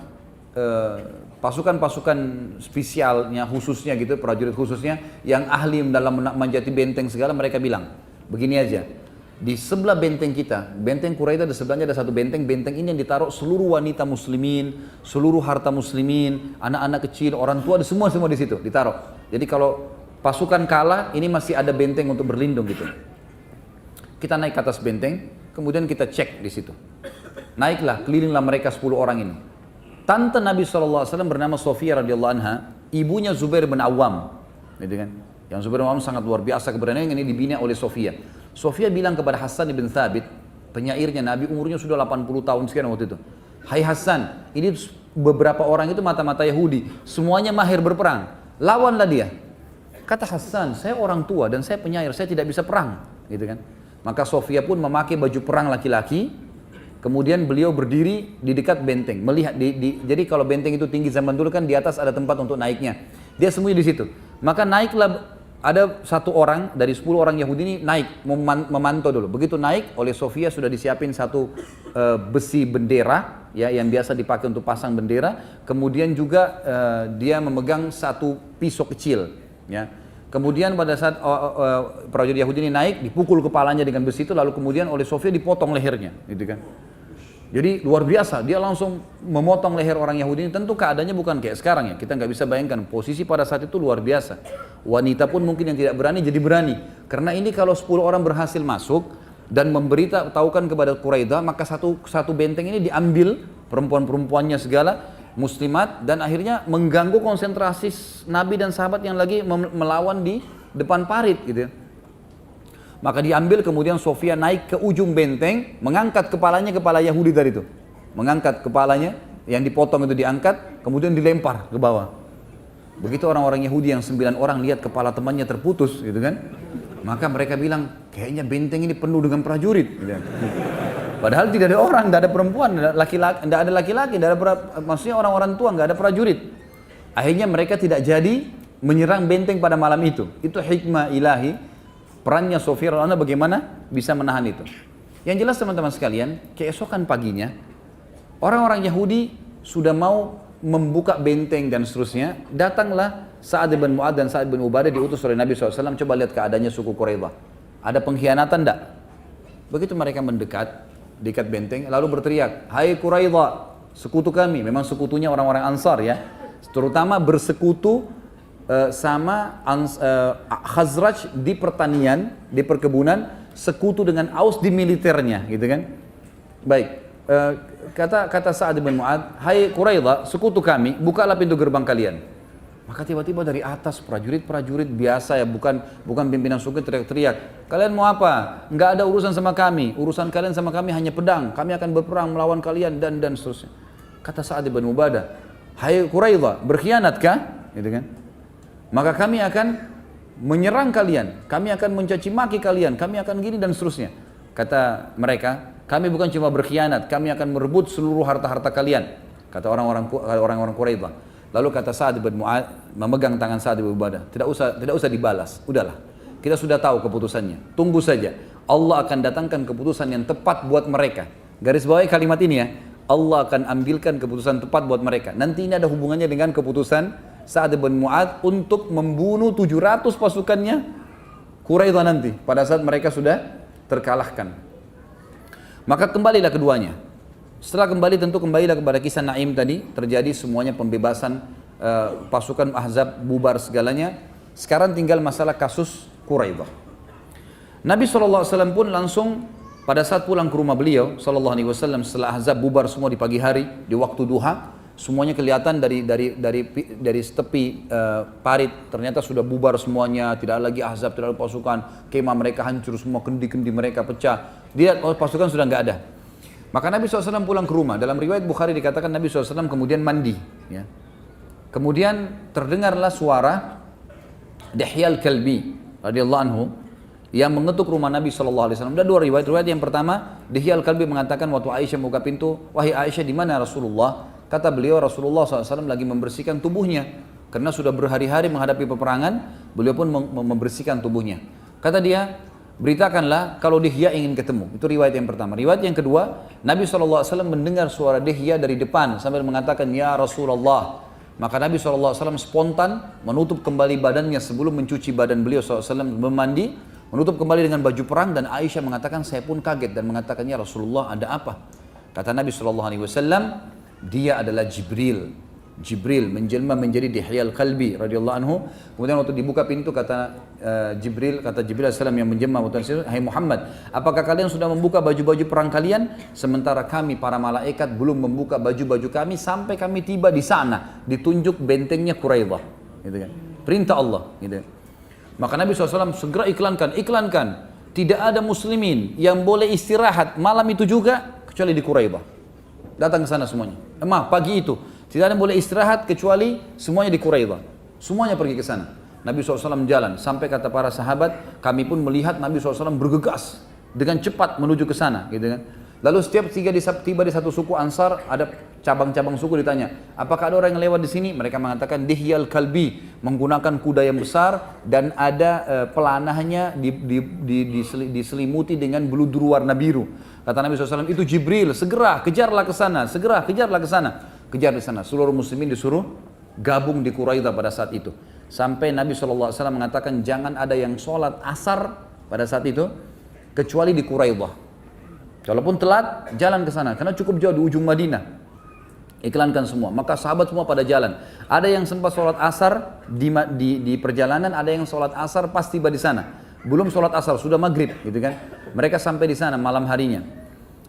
pasukan-pasukan spesialnya, khususnya gitu, prajurit khususnya, yang ahli dalam menjati benteng segala, mereka bilang, begini aja, di sebelah benteng kita, benteng Quraidah di sebelahnya ada satu benteng, benteng ini yang ditaruh seluruh wanita muslimin, seluruh harta muslimin, anak-anak kecil, orang tua, semua di situ, ditaruh. Jadi kalau pasukan kalah, ini masih ada benteng untuk berlindung gitu. Kita naik ke atas benteng, kemudian kita cek di situ. Naiklah, kelilinglah mereka 10 orang ini. Tante Nabi SAW bernama Sofia radhiyallahu anha, ibunya Zubair bin Awam, gitu kan? Yang Zubair bin Awam sangat luar biasa keberanian, ini dibina oleh Sofia. Sofia bilang kepada Hasan bin Thabit, penyairnya Nabi, umurnya sudah 80 tahun sekian waktu itu. Hai Hasan, ini beberapa orang itu mata-mata Yahudi, semuanya mahir berperang, lawanlah dia. Kata Hasan, saya orang tua dan saya penyair, saya tidak bisa perang, gitu kan? Maka Sofia pun memakai baju perang laki-laki, kemudian beliau berdiri di dekat benteng, melihat jadi kalau benteng itu tinggi zaman dulu kan di atas ada tempat untuk naiknya. Dia sembunyi di situ. Maka naiklah, ada satu orang dari 10 orang Yahudi ini naik memantau dulu. Begitu naik, oleh Sofia sudah disiapin satu besi bendera ya yang biasa dipakai untuk pasang bendera. Kemudian juga dia memegang satu pisau kecil ya. Kemudian pada saat prajurit Yahudi ini naik, dipukul kepalanya dengan besi itu, lalu kemudian oleh Sofia dipotong lehernya, gitu kan. Jadi luar biasa, dia langsung memotong leher orang Yahudi ini. Tentu keadaannya bukan kayak sekarang ya, kita nggak bisa bayangkan, posisi pada saat itu luar biasa. Wanita pun mungkin yang tidak berani jadi berani, karena ini kalau 10 orang berhasil masuk dan memberitahukan kepada Quraidah, maka satu benteng ini diambil, perempuan-perempuannya segala, muslimat, dan akhirnya mengganggu konsentrasi Nabi dan sahabat yang lagi melawan di depan parit gitu ya. Maka diambil, kemudian Sofia naik ke ujung benteng, mengangkat kepalanya, kepala Yahudi tadi itu, mengangkat kepalanya yang dipotong itu, diangkat, kemudian dilempar ke bawah. Begitu orang-orang Yahudi yang 9 orang lihat kepala temannya terputus gitu kan, maka mereka bilang, kayaknya benteng ini penuh dengan prajurit gitu. Padahal tidak ada orang, tidak ada perempuan, tidak ada laki-laki, maksudnya orang-orang tua, nggak ada prajurit. Akhirnya mereka tidak jadi menyerang benteng pada malam itu. Itu hikmah ilahi, perannya Sofia radhiyallahu anha bagaimana bisa menahan itu. Yang jelas teman-teman sekalian, keesokan paginya, orang-orang Yahudi sudah mau membuka benteng dan seterusnya. Datanglah Sa'ad bin Mu'adz dan Sa'ad bin Ubadah diutus oleh Nabi SAW, coba lihat keadaannya suku Quraidah. Ada pengkhianatan enggak? Begitu mereka mendekat, dekat benteng, lalu berteriak, hai Quraidah, sekutu kami. Memang sekutunya orang-orang Ansar ya, terutama bersekutu sama Khazraj di pertanian, di perkebunan, sekutu dengan Aus di militernya, gitu kan. Baik, kata Sa'ad bin Mu'adz, hai Quraidah, sekutu kami, bukalah pintu gerbang kalian. Maka tiba-tiba dari atas prajurit-prajurit biasa ya, bukan pimpinan suku, teriak-teriak, kalian mau apa? Enggak ada urusan sama kami, urusan kalian sama kami hanya pedang, kami akan berperang melawan kalian dan seterusnya. Kata Sa'ad bin Ubadah, hai Quraidah, berkhianatkah? Gitu kan? Maka kami akan menyerang kalian, kami akan mencaci maki kalian, kami akan gini dan seterusnya. Kata mereka, kami bukan cuma berkhianat, kami akan merebut seluruh harta-harta kalian. Kata orang-orang Quraidah. Lalu kata Sa'ad bin Mu'adz, memegang tangan Sa'ad bin Ubadah, tidak usah dibalas, udahlah. Kita sudah tahu keputusannya. Tunggu saja. Allah akan datangkan keputusan yang tepat buat mereka. Garis bawahi kalimat ini ya. Allah akan ambilkan keputusan tepat buat mereka. Nanti ini ada hubungannya dengan keputusan Sa'ad bin Mu'adz untuk membunuh 700 pasukannya Quraidah nanti pada saat mereka sudah terkalahkan. Maka kembalilah keduanya. Setelah kembali tentu kembalilah kepada kisah Naim tadi, terjadi semuanya pembebasan pasukan Ahzab, bubar segalanya. Sekarang tinggal masalah kasus Quraidah. Nabi SAW pun langsung pada saat pulang ke rumah beliau SAW setelah Ahzab bubar semua di pagi hari, di waktu duha, semuanya kelihatan dari tepi parit, ternyata sudah bubar semuanya, tidak lagi Ahzab, tidak ada pasukan, kemah mereka hancur semua, kendi-kendi mereka pecah. Dia pasukan sudah nggak ada. Maka Nabi SAW pulang ke rumah. Dalam riwayat Bukhari dikatakan Nabi SAW kemudian mandi. Ya. Kemudian terdengarlah suara Dihya al-Kalbi radhiyallahu anhu yang mengetuk rumah Nabi SAW. Ada dua riwayat. Riwayat yang pertama, Dihya al-Kalbi mengatakan waktu Aisyah buka pintu, wahai Aisyah, di mana Rasulullah? Kata beliau, Rasulullah SAW lagi membersihkan tubuhnya. Karena sudah berhari-hari menghadapi peperangan, beliau pun membersihkan tubuhnya. Kata dia, beritakanlah kalau Dihya ingin ketemu. Itu riwayat yang pertama. Riwayat yang kedua, Nabi SAW mendengar suara Dihya dari depan sambil mengatakan, ya Rasulullah. Maka Nabi SAW spontan menutup kembali badannya sebelum mencuci badan beliau SAW, memandi, menutup kembali dengan baju perang, dan Aisyah mengatakan, saya pun kaget dan mengatakan, ya Rasulullah, ada apa? Kata Nabi SAW, dia adalah Jibril. Jibril menjelma menjadi Dihya al-Kalbi radhiyallahu anhu. Kemudian waktu dibuka pintu kata Jibril AS yang menjelma, hai Muhammad, apakah kalian sudah membuka baju-baju perang kalian sementara kami para malaikat belum membuka baju-baju kami sampai kami tiba di sana, ditunjuk bentengnya Quraidah, gitu kan. Perintah Allah, gitu. Maka Nabi SAW segera iklankan, tidak ada muslimin yang boleh istirahat malam itu juga kecuali di Quraidah. Datang ke sana semuanya. Pagi itu tidak ada yang boleh istirahat kecuali semuanya di Quraidah. Semuanya pergi ke sana. Nabi SAW jalan sampai kata para sahabat, kami pun melihat Nabi SAW bergegas dengan cepat menuju ke sana, gitu kan. Lalu setiap tiba di satu suku Ansar, ada cabang-cabang suku ditanya, apakah ada orang yang lewat di sini? Mereka mengatakan Dihya al-Kalbi menggunakan kuda yang besar dan ada pelanahnya diselimuti dengan buludur warna biru. Kata Nabi SAW, itu Jibril, segera kejarlah ke sana, kejar di sana. Seluruh muslimin disuruh gabung di Quraidah pada saat itu. Sampai Nabi SAW mengatakan jangan ada yang sholat asar pada saat itu kecuali di Quraidah. Kalaupun telat, jalan ke sana karena cukup jauh di ujung Madinah. Iklankan semua. Maka sahabat semua pada jalan. Ada yang sempat sholat asar di perjalanan, ada yang sholat asar pas tiba di sana. Belum sholat asar, sudah maghrib, gitu kan? Mereka sampai di sana malam harinya.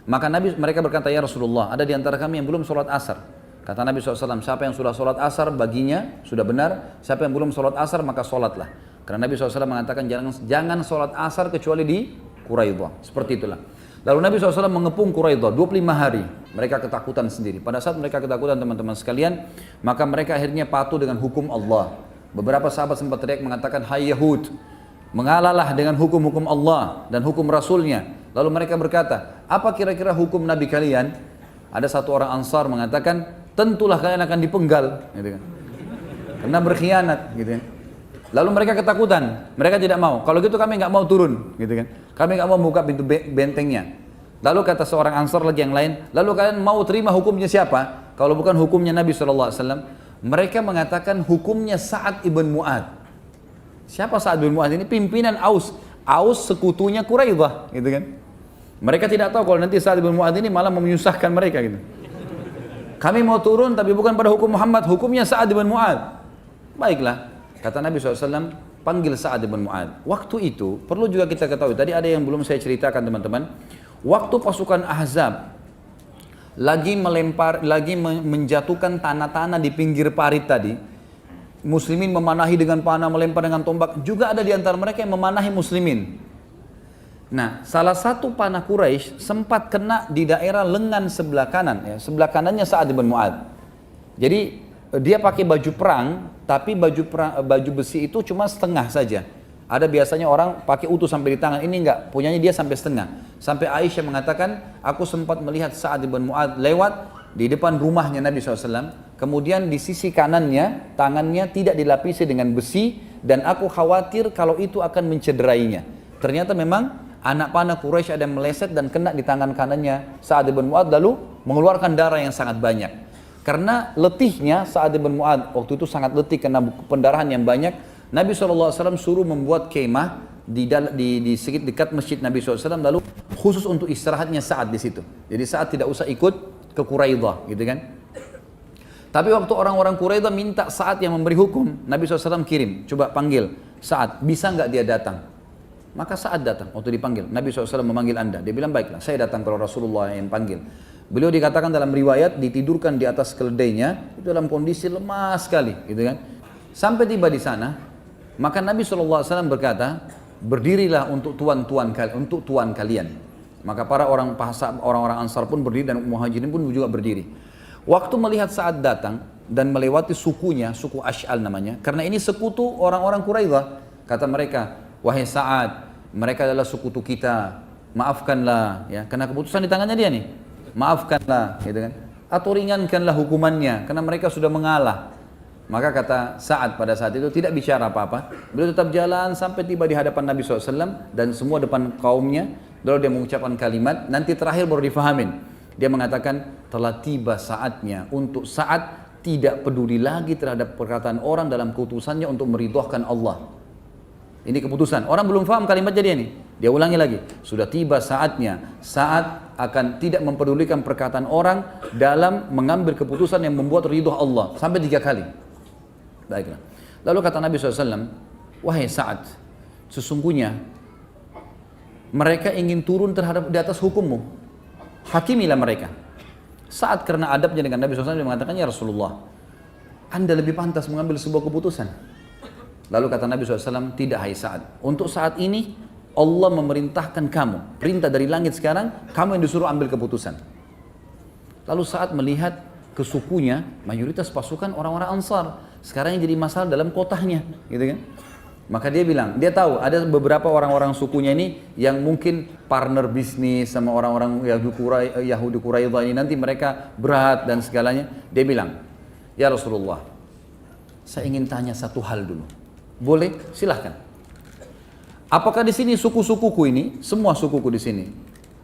Maka mereka berkata, ya Rasulullah, ada di antara kami yang belum sholat asar. Kata Nabi SAW, siapa yang sudah sholat asar baginya sudah benar, siapa yang belum sholat asar maka sholatlah. Karena Nabi SAW mengatakan jangan sholat asar kecuali di Quraidah. Seperti itulah. Lalu Nabi SAW mengepung Quraidah 25 hari. Mereka ketakutan sendiri. Pada saat mereka ketakutan teman-teman sekalian, maka mereka akhirnya patuh dengan hukum Allah. Beberapa sahabat sempat teriak mengatakan, hai Yahud, mengalahlah dengan hukum-hukum Allah dan hukum Rasulnya. Lalu mereka berkata, apa kira-kira hukum Nabi kalian? Ada satu orang Ansar mengatakan, tentulah kalian akan dipenggal, gitu kan. Karena berkhianat, gitu kan. Lalu mereka ketakutan, mereka tidak mau. Kalau gitu kami nggak mau turun, gitu kan. Kami nggak mau buka pintu bentengnya. Lalu kata seorang Ansar lagi yang lain, lalu kalian mau terima hukumnya siapa? Kalau bukan hukumnya Nabi SAW. Mereka mengatakan hukumnya Sa'ad ibn Mu'adz. Siapa Sa'ad ibn Mu'adz ini? Pimpinan Aus. Aus sekutunya Quraidah, gitu kan. Mereka tidak tahu kalau nanti Sa'ad ibn Mu'adz ini malah menyusahkan mereka, gitu. Kami mau turun tapi bukan pada hukum Muhammad, hukumnya Sa'ad ibn Mu'adz. Baiklah, kata Nabi SAW, panggil Sa'ad ibn Mu'adz. Waktu itu, perlu juga kita ketahui, tadi ada yang belum saya ceritakan teman-teman. Waktu pasukan Ahzab lagi menjatuhkan tanah-tanah di pinggir parit tadi, muslimin memanahi dengan panah, melempar dengan tombak, juga ada di antara mereka yang memanahi muslimin. Nah, salah satu panah Quraisy sempat kena di daerah lengan sebelah kanan, ya, sebelah kanannya Sa'ad bin Mu'adz. Jadi dia pakai baju perang, tapi baju besi itu cuma setengah saja. Ada biasanya orang pakai utuh sampai di tangan, ini enggak, punyanya dia sampai setengah. Sampai Aisyah mengatakan, aku sempat melihat Sa'ad bin Mu'adz lewat, di depan rumahnya Nabi SAW. Kemudian di sisi kanannya, tangannya tidak dilapisi dengan besi, dan aku khawatir kalau itu akan mencederainya. Ternyata memang anak panah Quraisy ada yang meleset dan kena di tangan kanannya Sa'ad bin Mu'adz, lalu mengeluarkan darah yang sangat banyak. Karena letihnya Sa'ad bin Mu'adz, waktu itu sangat letih karena pendarahan yang banyak, Nabi SAW suruh membuat kemah di sedikit dekat masjid Nabi SAW, lalu khusus untuk istirahatnya Sa'ad di situ. Jadi Sa'ad tidak usah ikut ke Quraidah, gitu kan. Tapi waktu orang-orang Quraidah minta Sa'ad yang memberi hukum, Nabi SAW kirim, coba panggil Sa'ad, bisa nggak dia datang? Maka Sa'ad datang, waktu dipanggil, Nabi SAW memanggil anda. Dia bilang, baiklah, saya datang kalau Rasulullah yang panggil. Beliau dikatakan dalam riwayat, ditidurkan di atas keledainya, itu dalam kondisi lemah sekali, gitu kan. Sampai tiba di sana, maka Nabi SAW berkata, berdirilah untuk tuan kalian. Maka para orang-orang Ansar pun berdiri dan Muhajirin pun juga berdiri. Waktu melihat Sa'ad datang dan melewati sukunya, suku Ash'al namanya, karena ini sekutu orang-orang Quraidah, kata mereka, wahai Sa'ad, mereka adalah sekutu kita, maafkanlah, ya, karena keputusan di tangannya dia nih, maafkanlah, gitu kan, atau ringankanlah hukumannya, karena mereka sudah mengalah. Maka kata Sa'ad pada saat itu tidak bicara apa-apa, beliau tetap jalan sampai tiba di hadapan Nabi SAW dan semua depan kaumnya, lalu dia mengucapkan kalimat, nanti terakhir baru difahamin. Dia mengatakan, telah tiba saatnya untuk Sa'ad tidak peduli lagi terhadap perkataan orang dalam keputusannya untuk meridhokan Allah. Ini keputusan. Orang belum paham kalimatnya dia nih. Dia ulangi lagi. Sudah tiba saatnya Sa'ad akan tidak mempedulikan perkataan orang dalam mengambil keputusan yang membuat ridho Allah. Sampai 3 kali. Baiklah. Lalu kata Nabi SAW, wahai Sa'ad, sesungguhnya mereka ingin turun di atas hukummu. Hakimilah mereka. Saat karena adabnya dengan Nabi SAW, dia mengatakan, ya Rasulullah, anda lebih pantas mengambil sebuah keputusan. Lalu kata Nabi SAW, tidak hai Sa'ad, untuk saat ini Allah memerintahkan kamu, perintah dari langit sekarang, kamu yang disuruh ambil keputusan. Lalu Sa'ad melihat ke sukunya, mayoritas pasukan orang-orang Ansar, sekarang yang jadi masalah dalam kotanya, gitu kan. Maka dia bilang, dia tahu ada beberapa orang-orang sukunya ini yang mungkin partner bisnis sama orang-orang Yahudi Quraidah ini, nanti mereka berat dan segalanya. Dia bilang, ya Rasulullah, saya ingin tanya satu hal dulu. Boleh? Silahkan. Apakah di sini suku-sukuku ini, semua sukuku di sini,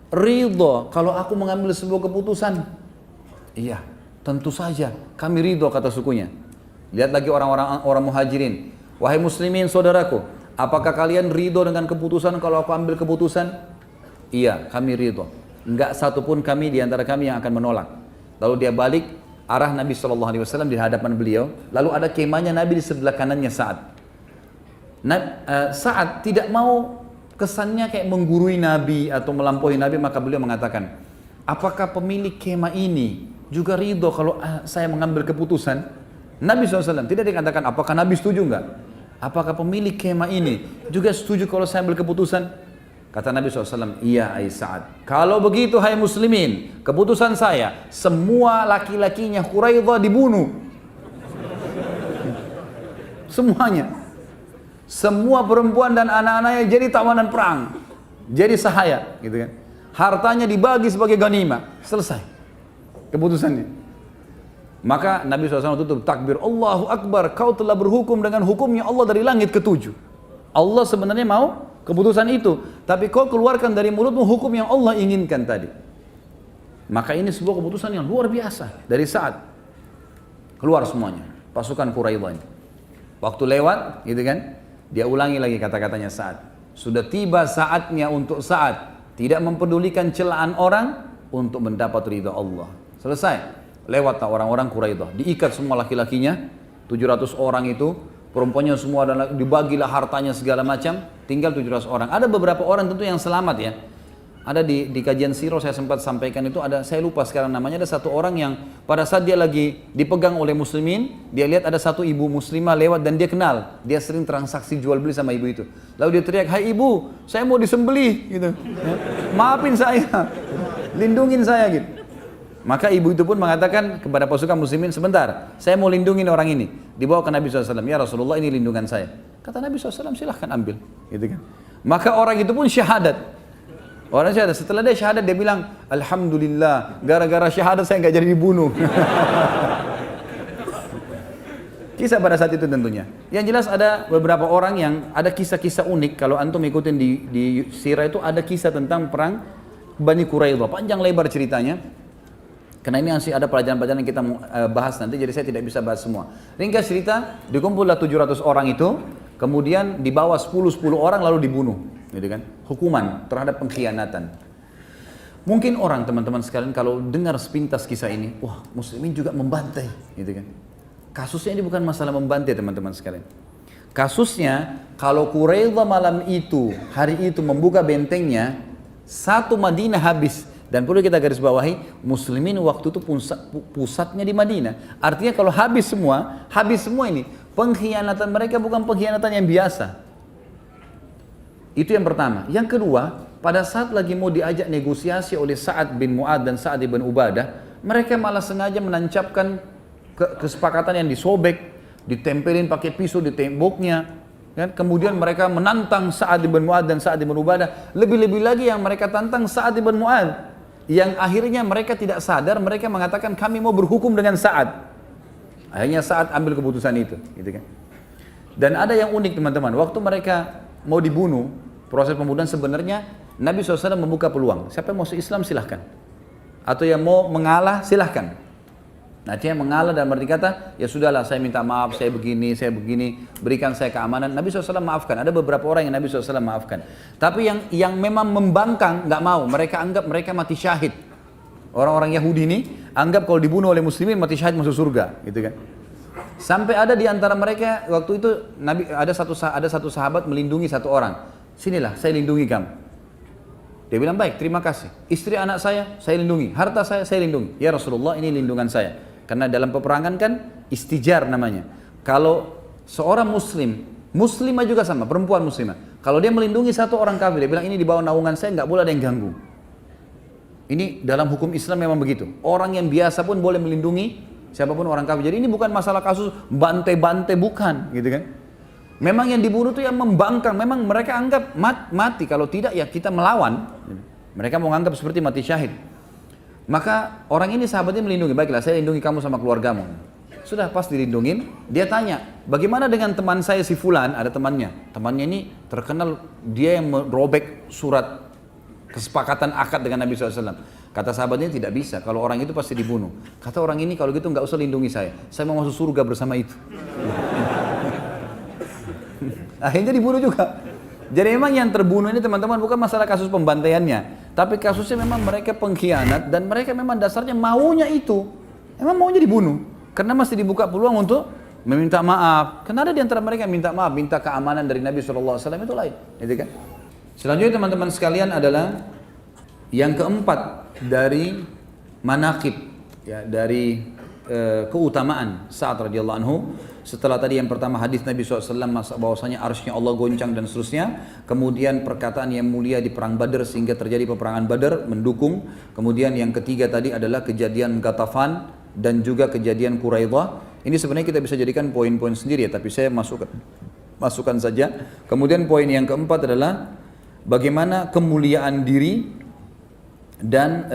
ridho kalau aku mengambil sebuah keputusan? Iya, tentu saja kami ridho, kata sukunya. Lihat lagi orang Muhajirin. Wahai muslimin saudaraku, apakah kalian ridho dengan keputusan kalau aku ambil keputusan? Iya, kami ridho. Enggak satupun kami di antara kami yang akan menolak. Lalu dia balik arah Nabi SAW di hadapan beliau. Lalu ada kemahnya Nabi di sebelah kanannya Sa'ad. Sa'ad tidak mau kesannya kayak menggurui Nabi atau melampaui Nabi, maka beliau mengatakan, apakah pemilik kemah ini juga ridho kalau saya mengambil keputusan? Nabi SAW tidak dikatakan apakah Nabi setuju enggak? Apakah pemilik kemah ini juga setuju kalau saya ambil keputusan? Kata Nabi SAW, iya hai Sa'ad. Kalau begitu hai muslimin, keputusan saya, semua laki-lakinya Quraidah dibunuh. Semuanya. Semua perempuan dan anak-anaknya jadi tawanan perang. Jadi sahaya, gitu kan. Hartanya dibagi sebagai ghanimah. Selesai keputusannya. Maka Nabi SAW tutup takbir, Allahu Akbar, kau telah berhukum dengan hukumnya Allah dari langit ke-7. Allah sebenarnya mau keputusan itu, tapi kau keluarkan dari mulutmu hukum yang Allah inginkan tadi. Maka ini sebuah keputusan yang luar biasa dari Sa'ad. Keluar semuanya, pasukan Quraidah ini. Waktu lewat, gitu kan, dia ulangi lagi kata-katanya Sa'ad. Sudah tiba saatnya untuk Sa'ad tidak mempedulikan celaan orang untuk mendapat ridha Allah. Selesai. Lewatlah orang-orang Quraidah, diikat semua laki-lakinya, 700 orang itu, perempuannya semua, dan dibagilah hartanya segala macam, tinggal 700 orang. Ada beberapa orang tentu yang selamat ya. Ada di kajian sirah saya sempat sampaikan itu, ada, saya lupa sekarang namanya, ada satu orang yang pada saat dia lagi dipegang oleh muslimin, dia lihat ada satu ibu muslimah lewat dan dia kenal, dia sering transaksi jual beli sama ibu itu. Lalu dia teriak, hai ibu, saya mau disembelih, gitu. Maafin saya, lindungin saya, gitu. Maka ibu itu pun mengatakan kepada pasukan muslimin, sebentar, saya mau lindungin orang ini. Dibawa ke Nabi SAW, ya Rasulullah ini lindungan saya. Kata Nabi SAW, silahkan ambil. Gitu kan. Maka orang itu pun syahadat. Orang syahadat, setelah dia syahadat dia bilang, Alhamdulillah, gara-gara syahadat saya nggak jadi dibunuh. Kisah pada saat itu tentunya. Yang jelas ada beberapa orang yang ada kisah-kisah unik. Kalau antum ikutin di sirah itu ada kisah tentang perang Bani Quraidah. Panjang lebar ceritanya. Karena ini masih ada pelajaran-pelajaran yang kita bahas nanti, jadi saya tidak bisa bahas semua. Ringkas cerita, dikumpullah 700 orang itu, kemudian dibawa 10 orang lalu dibunuh, gitu kan? Hukuman terhadap pengkhianatan. Mungkin orang teman-teman sekalian kalau dengar sepintas kisah ini, wah muslimin juga membantai, gitu kan? Kasusnya ini bukan masalah membantai teman-teman sekalian. Kasusnya kalau Quraidah malam itu, hari itu membuka bentengnya, satu Madinah habis. Dan perlu kita garis bawahi, muslimin waktu itu pusatnya di Madinah. Artinya kalau habis semua ini. Pengkhianatan mereka bukan pengkhianatan yang biasa. Itu yang pertama. Yang kedua, pada saat lagi mau diajak negosiasi oleh Sa'ad bin Mu'ad dan Sa'ad bin Ubadah, mereka malah sengaja menancapkan kesepakatan yang disobek, ditempelin pakai pisau di temboknya. Kan? Kemudian mereka menantang Sa'ad bin Mu'ad dan Sa'ad bin Ubadah. Lebih-lebih lagi yang mereka tantang Sa'ad bin Mu'ad. Yang akhirnya mereka tidak sadar, mereka mengatakan kami mau berhukum dengan Sa'ad. Akhirnya Sa'ad ambil keputusan itu, gitu kan. Dan ada yang unik teman-teman, waktu mereka mau dibunuh, proses pembunuhan sebenarnya Nabi SAW membuka peluang. Siapa yang mau Islam silahkan. Atau yang mau mengalah silahkan. Nah dia mengalah dan berkata, ya sudahlah saya minta maaf, saya begini, berikan saya keamanan. Nabi SAW maafkan, ada beberapa orang yang Nabi SAW maafkan. Tapi yang memang membangkang, nggak mau, mereka anggap mereka mati syahid. Orang-orang Yahudi ini anggap kalau dibunuh oleh muslimin mati syahid masuk surga, gitu kan. Sampai ada di antara mereka, waktu itu Nabi ada satu sahabat melindungi satu orang. Sinilah, saya lindungi kamu. Dia bilang, baik, terima kasih. Istri anak saya lindungi. Harta saya lindungi. Ya Rasulullah, ini lindungan saya. Karena dalam peperangan kan istijar namanya. Kalau seorang muslimah juga sama, perempuan muslimah. Kalau dia melindungi satu orang kafir, dia bilang ini di bawah naungan saya, nggak boleh ada yang ganggu. Ini dalam hukum Islam memang begitu. Orang yang biasa pun boleh melindungi siapapun orang kafir. Jadi ini bukan masalah kasus bantai-bantai, bukan, gitu kan? Memang yang dibunuh itu yang membangkang. Memang mereka anggap mati. Kalau tidak ya kita melawan. Mereka mau anggap seperti mati syahid. Maka orang ini sahabatnya melindungi, baiklah saya lindungi kamu sama keluargamu. Sudah pas dilindungin, dia tanya, bagaimana dengan teman saya si Fulan, ada temannya. Temannya ini terkenal dia yang merobek surat kesepakatan akad dengan Nabi SAW. Kata sahabatnya tidak bisa, kalau orang itu pasti dibunuh. Kata orang ini kalau gitu nggak usah lindungi saya mau masuk surga bersama itu. Akhirnya dibunuh juga. Jadi memang yang terbunuh ini teman-teman bukan masalah kasus pembantaiannya, tapi kasusnya memang mereka pengkhianat dan mereka memang dasarnya maunya itu, memang maunya dibunuh, karena masih dibuka peluang untuk meminta maaf. Karena ada di antara mereka yang minta maaf, minta keamanan dari Nabi SAW itu lain, gitu kan? Selanjutnya teman-teman sekalian adalah yang keempat dari manaqib, ya, dari keutamaan Sa'ad radhiyallahu anhu. Setelah tadi yang pertama hadis Nabi SAW bahwasanya arsy-Nya Allah goncang dan seterusnya. Kemudian perkataan yang mulia di perang Badar sehingga terjadi peperangan Badar mendukung. Kemudian yang ketiga tadi adalah kejadian Ghatafan dan juga kejadian Quraidah. Ini sebenarnya kita bisa jadikan poin-poin sendiri ya, tapi saya masukkan saja. Kemudian poin yang keempat adalah bagaimana kemuliaan diri dan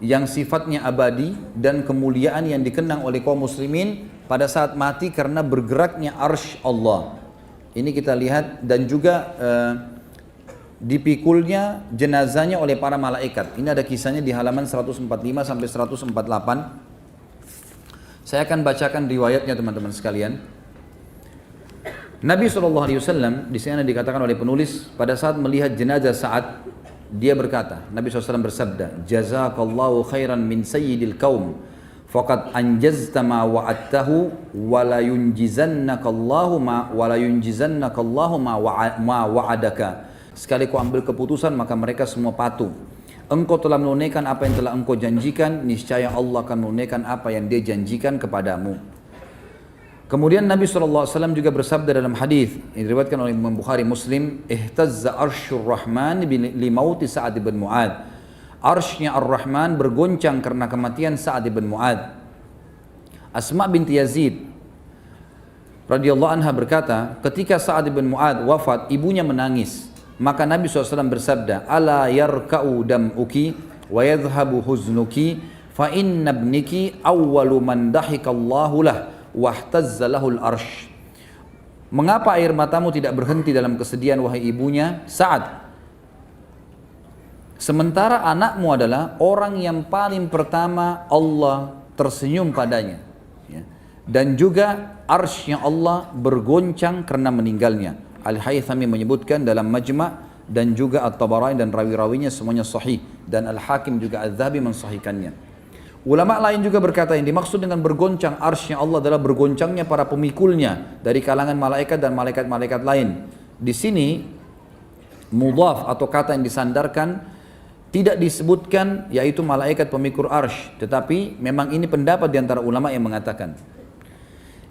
yang sifatnya abadi dan kemuliaan yang dikenang oleh kaum muslimin pada saat mati karena bergeraknya arsy Allah. Ini kita lihat dan juga dipikulnya jenazahnya oleh para malaikat. Ini ada kisahnya di halaman 145 sampai 148. Saya akan bacakan riwayatnya teman-teman sekalian. Nabi SAW di sini dikatakan oleh penulis pada saat melihat jenazah Sa'ad, dia berkata, Nabi SAW bersabda, jazakallahu khairan min sayyidil kaum faqad anjazta ma wa'adtahu wa la yunjizannakallahu ma wa'adaka. Sekali kau ambil keputusan maka mereka semua patuh. Engkau telah menunaikan apa yang telah engkau janjikan, niscaya Allah akan menunaikan apa yang dia janjikan kepadamu. Kemudian Nabi SAW juga bersabda dalam hadis yang diriwayatkan oleh Imam Bukhari Muslim, ihtazza arsyur rahman li mauti Sa'ad bin Mu'ad. Arsy-Nya Ar-Rahman bergoncang karena kematian Sa'ad bin Mu'ad. Asma binti Yazid radhiyallahu anha berkata, ketika Sa'ad bin Mu'ad wafat, ibunya menangis. Maka Nabi SAW bersabda, ala yarka'u dam'uki wa yadhhabu huznuki fa inna ibniki awwalu man dahikallahu lah wahtazza lahul arsh. Mengapa air matamu tidak berhenti dalam kesedihan wahai ibunya Sa'ad? Sementara anakmu adalah orang yang paling pertama Allah tersenyum padanya, ya. Dan juga arsy Allah bergoncang karena meninggalnya. Al-Haythami menyebutkan dalam Majma' dan juga At-Tabarani dan rawi-rawinya semuanya sahih, dan Al-Hakim juga Adz-Dzahabi mensahihkannya. Ulama lain juga berkata yang dimaksud dengan bergoncang arsy Allah adalah bergoncangnya para pemikulnya dari kalangan malaikat dan malaikat-malaikat lain. Di sini mudhaf atau kata yang disandarkan tidak disebutkan yaitu malaikat pemikul arsy, tetapi memang ini pendapat di antara ulama yang mengatakan.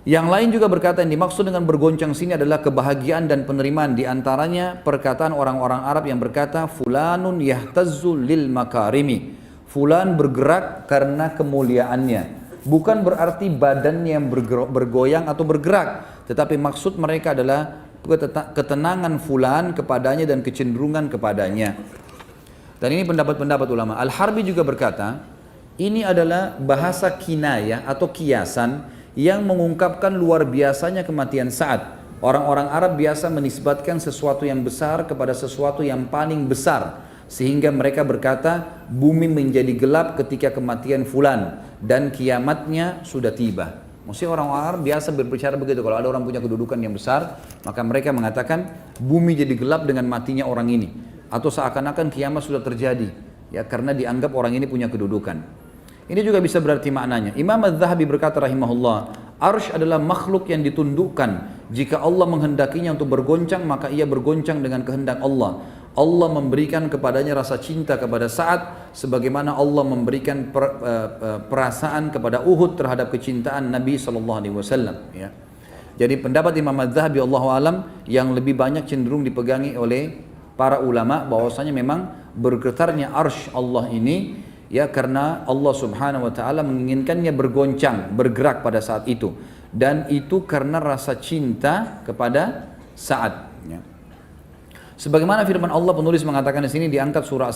Yang lain juga berkata yang dimaksud dengan bergoncang sini adalah kebahagiaan dan penerimaan, di antaranya perkataan orang-orang Arab yang berkata fulanun yahtazzu lil makarimi, fulan bergerak karena kemuliaannya. Bukan berarti badannya yang bergoyang atau bergerak, tetapi maksud mereka adalah ketenangan fulan kepadanya dan kecenderungan kepadanya. Dan ini pendapat-pendapat ulama. Al-Harbi juga berkata, ini adalah bahasa kinayah atau kiasan yang mengungkapkan luar biasanya kematian Sa'ad. Orang-orang Arab biasa menisbatkan sesuatu yang besar kepada sesuatu yang paling besar, sehingga mereka berkata, bumi menjadi gelap ketika kematian fulan dan kiamatnya sudah tiba. Maksudnya orang-orang Arab biasa berbicara begitu. Kalau ada orang punya kedudukan yang besar, maka mereka mengatakan bumi jadi gelap dengan matinya orang ini, atau seakan-akan kiamat sudah terjadi, ya, karena dianggap orang ini punya kedudukan. Ini juga bisa berarti maknanya. Imam Adz-Dzahabi berkata rahimahullah, arsy adalah makhluk yang ditundukkan. Jika Allah menghendakinya untuk bergoncang, maka ia bergoncang dengan kehendak Allah. Allah memberikan kepadanya rasa cinta kepada Sa'ad, sebagaimana Allah memberikan perasaan kepada Uhud terhadap kecintaan Nabi SAW. Ya. Jadi pendapat Imam Adz-Dzahabi Allahu alam yang lebih banyak cenderung dipegangi oleh para ulama bahwasanya memang bergetarnya arsy Allah ini ya karena Allah Subhanahu wa taala menginginkannya bergoncang, bergerak pada saat itu, dan itu karena rasa cinta kepada Sa'ad, ya. Sebagaimana firman Allah, penulis mengatakan di sini diangkat surah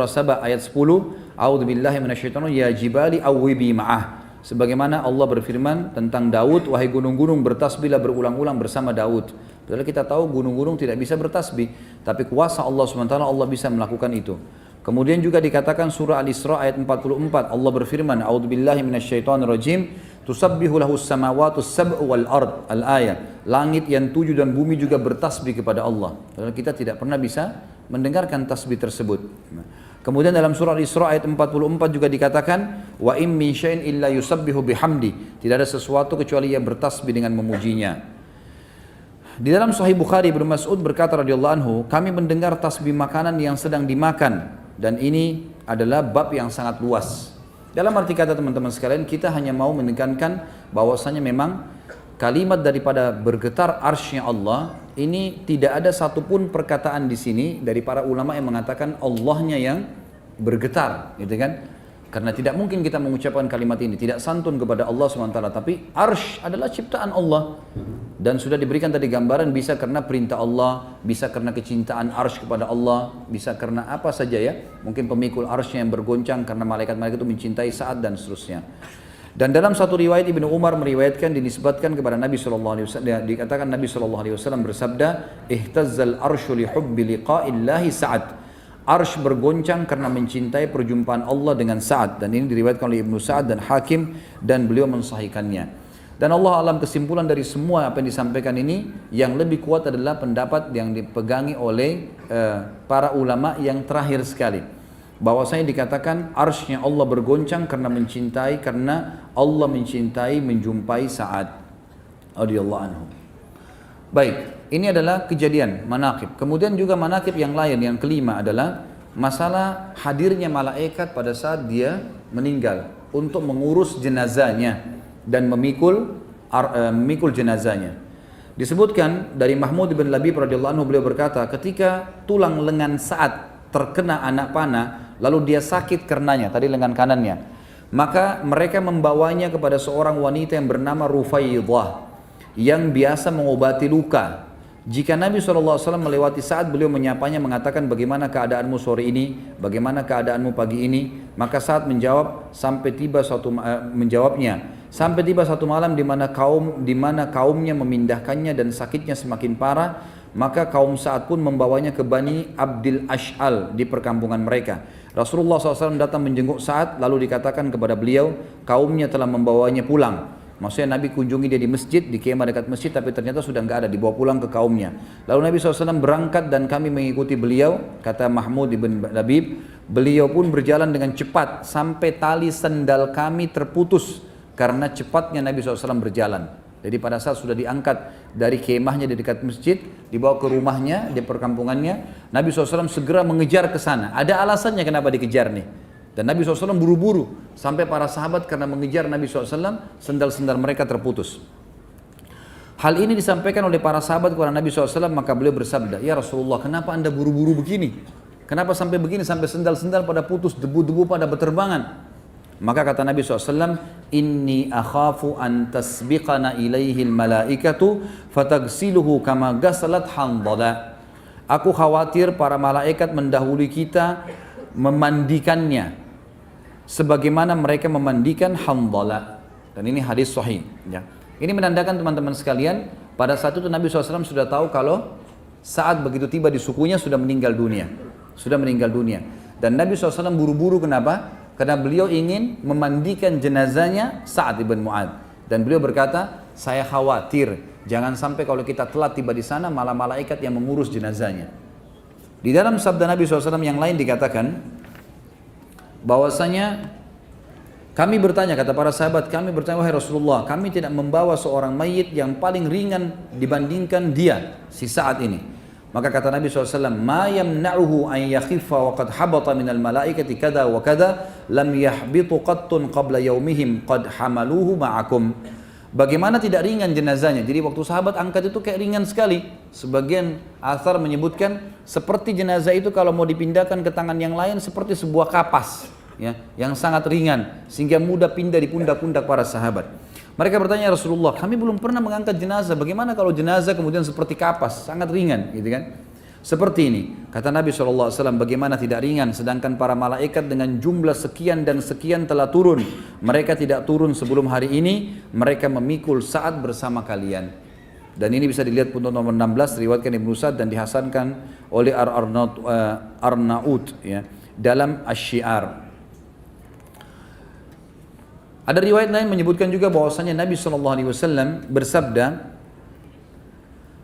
Saba ayat 10, a'udzubillahi minasyaitonir ya jibali awwibi ma'ah. Sebagaimana Allah berfirman tentang Daud, wahai gunung-gunung bertasbihlah berulang-ulang bersama Daud. Padahal kita tahu gunung-gunung tidak bisa bertasbih, tapi kuasa Allah SWT Allah bisa melakukan itu. Kemudian juga dikatakan surah Al-Isra ayat 44, Allah berfirman, a'udzubillahi minasyaitonirrajim, tusabbihu lahus samawati sab'u wal ard, al-ayat. Langit yang 7 dan bumi juga bertasbih kepada Allah. Padahal kita tidak pernah bisa mendengarkan tasbih tersebut. Kemudian dalam surah Al-Isra ayat 44 juga dikatakan, wa in min syai'in illa yusabbihu bihamdi. Tidak ada sesuatu kecuali ia bertasbih dengan memujinya. Di dalam Sahih Bukhari, Ibnu Mas'ud berkata radhiyallahu anhu, kami mendengar tasbih makanan yang sedang dimakan, dan ini adalah bab yang sangat luas. Dalam arti kata teman-teman sekalian, kita hanya mau menekankan bahwasanya memang kalimat daripada bergetar arsy-Nya Allah ini tidak ada satupun perkataan di sini dari para ulama yang mengatakan Allahnya yang bergetar, gitu kan? Karena tidak mungkin kita mengucapkan kalimat ini, tidak santun kepada Allah SWT. Tapi arsy adalah ciptaan Allah. Dan sudah diberikan tadi gambaran, bisa karena perintah Allah, bisa karena kecintaan arsy kepada Allah, bisa karena apa saja ya. Mungkin pemikul arsy yang bergoncang karena malaikat-malaikat itu mencintai Sa'ad dan seterusnya. Dan dalam satu riwayat Ibnu Umar meriwayatkan dinisbatkan kepada Nabi SAW, dikatakan Nabi SAW bersabda, ihtazzal arsyu li hubbi liqa'illahi Sa'ad. Arsy bergoncang karena mencintai perjumpaan Allah dengan Sa'ad, dan ini diriwayatkan oleh Ibnu Sa'ad dan Hakim, dan beliau mensahihkannya. Dan Allah alam, kesimpulan dari semua apa yang disampaikan ini yang lebih kuat adalah pendapat yang dipegangi oleh para ulama yang terakhir sekali, bahwasanya dikatakan arsy-Nya Allah bergoncang karena mencintai, karena Allah mencintai menjumpai Sa'ad radhiyallahu anhu. Baik, ini adalah kejadian manaqib. Kemudian juga manaqib yang lain, yang kelima adalah masalah hadirnya malaikat pada saat dia meninggal untuk mengurus jenazahnya dan memikul jenazahnya. Disebutkan dari Mahmud bin Labib radhiyallahu anhu, beliau berkata, ketika tulang lengan Sa'ad terkena anak panah, lalu dia sakit karenanya, tadi lengan kanannya, maka mereka membawanya kepada seorang wanita yang bernama Rufaidah, yang biasa mengobati luka. Jika Nabi SAW melewati saat, beliau menyapanya mengatakan, bagaimana keadaanmu sore ini, bagaimana keadaanmu pagi ini, maka saat menjawab sampai tiba satu malam di mana kaumnya memindahkannya dan sakitnya semakin parah, maka kaum Sa'ad pun membawanya ke Bani Abdil Ash'al di perkampungan mereka. Rasulullah SAW datang menjenguk Sa'ad, lalu dikatakan kepada beliau, kaumnya telah membawanya pulang. Maksudnya Nabi kunjungi dia di masjid, di kemah dekat masjid, tapi ternyata sudah nggak ada, dibawa pulang ke kaumnya. Lalu Nabi SAW berangkat dan kami mengikuti beliau, kata Mahmud ibn Labib, beliau pun berjalan dengan cepat sampai tali sendal kami terputus karena cepatnya Nabi SAW berjalan. Jadi pada saat sudah diangkat dari kemahnya di dekat masjid, dibawa ke rumahnya, di perkampungannya, Nabi SAW segera mengejar ke sana. Ada alasannya kenapa dikejar nih. Dan Nabi SAW buru-buru sampai para sahabat karena mengejar Nabi SAW, sendal-sendal mereka terputus. Hal ini disampaikan oleh para sahabat kepada Nabi SAW, maka beliau bersabda, ya Rasulullah, kenapa anda buru-buru begini? Kenapa sampai begini, sampai sendal-sendal pada putus, debu-debu pada berterbangan? Maka kata Nabi SAW, inni akhafu an tasbiqana ilaihil malaikatu fatagsiluhu kama gasalat handala. Aku khawatir para malaikat mendahului kita memandikannya sebagaimana mereka memandikan Handala. Dan ini hadis sahih ya. Ini menandakan teman-teman sekalian, pada saat itu Nabi SAW sudah tahu kalau saat begitu tiba di sukunya sudah meninggal dunia. Dan Nabi SAW buru-buru, kenapa? Karena beliau ingin memandikan jenazahnya Sa'ad ibn Mu'ad. Dan beliau berkata, saya khawatir jangan sampai kalau kita telat tiba di sana malah malaikat yang mengurus jenazahnya. Di dalam sabda Nabi SAW yang lain dikatakan bahwasanya kami bertanya, kata para sahabat, kami bertanya, wahai Rasulullah, kami tidak membawa seorang mayit yang paling ringan dibandingkan dia, si Sa'ad ini. Maka kata Nabi SAW, ma yamna'uhu an yakhiffa wa qad habata minal malaikati kada wa kada lam yahbitu qattun qabla yaumihim qad hamaluhu ma'akum. Bagaimana tidak ringan jenazahnya? Jadi waktu sahabat angkat itu kayak ringan sekali. Sebagian athar menyebutkan seperti jenazah itu kalau mau dipindahkan ke tangan yang lain seperti sebuah kapas, ya, yang sangat ringan sehingga mudah pindah di pundak-pundak para sahabat. Mereka bertanya, Rasulullah, kami belum pernah mengangkat jenazah. Bagaimana kalau jenazah kemudian seperti kapas, sangat ringan, gitu kan? Seperti ini, kata Nabi SAW, bagaimana tidak ringan, sedangkan para malaikat dengan jumlah sekian dan sekian telah turun. Mereka tidak turun sebelum hari ini, mereka memikul Sa'ad bersama kalian. Dan ini bisa dilihat pun nomor 16, riwayatkan Ibnu Sa'd dan dihasankan oleh Arnaud ya, dalam Asy-Syiar. Ada riwayat lain menyebutkan juga bahwasanya Nabi SAW bersabda,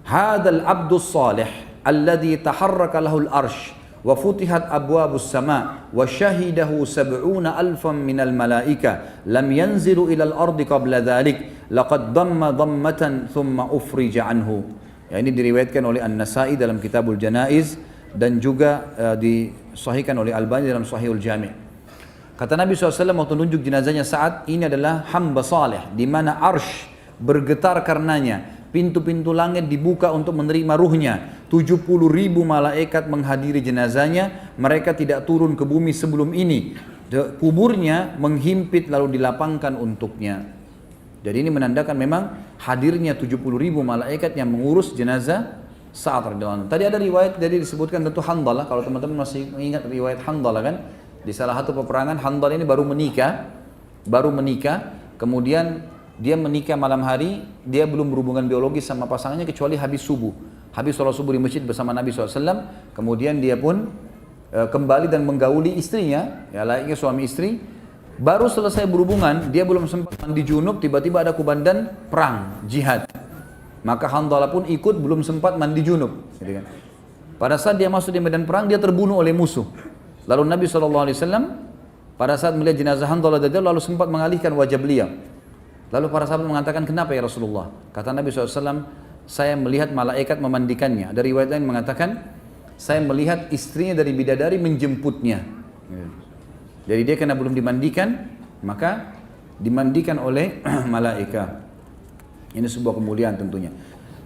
Hadal abdus salih alladhi taharraka lahul arsh wa futihat abwabus sama wa syahidahu sab'una alfan minal malaika lam yanzilu ilal ardi qabla dhalik laqad damma dammatan thumma ufrija anhu. Ya, ini diriwayatkan oleh An-Nasai dalam Kitabul Janaiz dan juga disahihkan oleh Albani dalam Sahihul Jami'. Kata Nabi SAW waktu tunjuk jenazahnya Sa'ad, ini adalah hamba saleh di mana arsh bergetar karenanya. Pintu-pintu langit dibuka untuk menerima ruhnya. 70.000 malaikat menghadiri jenazahnya. Mereka tidak turun ke bumi sebelum ini. Kuburnya menghimpit lalu dilapangkan untuknya. Jadi ini menandakan memang hadirnya 70.000 malaikat yang mengurus jenazah Sa'ad radhiyallahu anhu. Tadi ada riwayat, jadi disebutkan tentu Handalah. Kalau teman-teman masih ingat riwayat Handalah kan, di salah satu peperangan Handalah ini baru menikah, kemudian dia menikah malam hari, dia belum berhubungan biologis sama pasangannya kecuali habis subuh. Habis sholat subuh di masjid bersama Nabi SAW, kemudian dia pun kembali dan menggauli istrinya, ya layaknya suami istri. Baru selesai berhubungan, dia belum sempat mandi junub, tiba-tiba ada kubandan perang, jihad. Maka Handalah pun ikut, belum sempat mandi junub. Gitu kan. Pada saat dia masuk di medan perang, dia terbunuh oleh musuh. Lalu Nabi SAW pada saat melihat jenazah Handalah lalu sempat mengalihkan wajah beliau. Lalu para sahabat mengatakan, kenapa ya Rasulullah? Kata Nabi SAW, saya melihat malaikat memandikannya. Ada riwayat lain mengatakan, saya melihat istrinya dari bidadari menjemputnya. Jadi dia karena belum dimandikan, maka dimandikan oleh malaikat. Ini sebuah kemuliaan tentunya.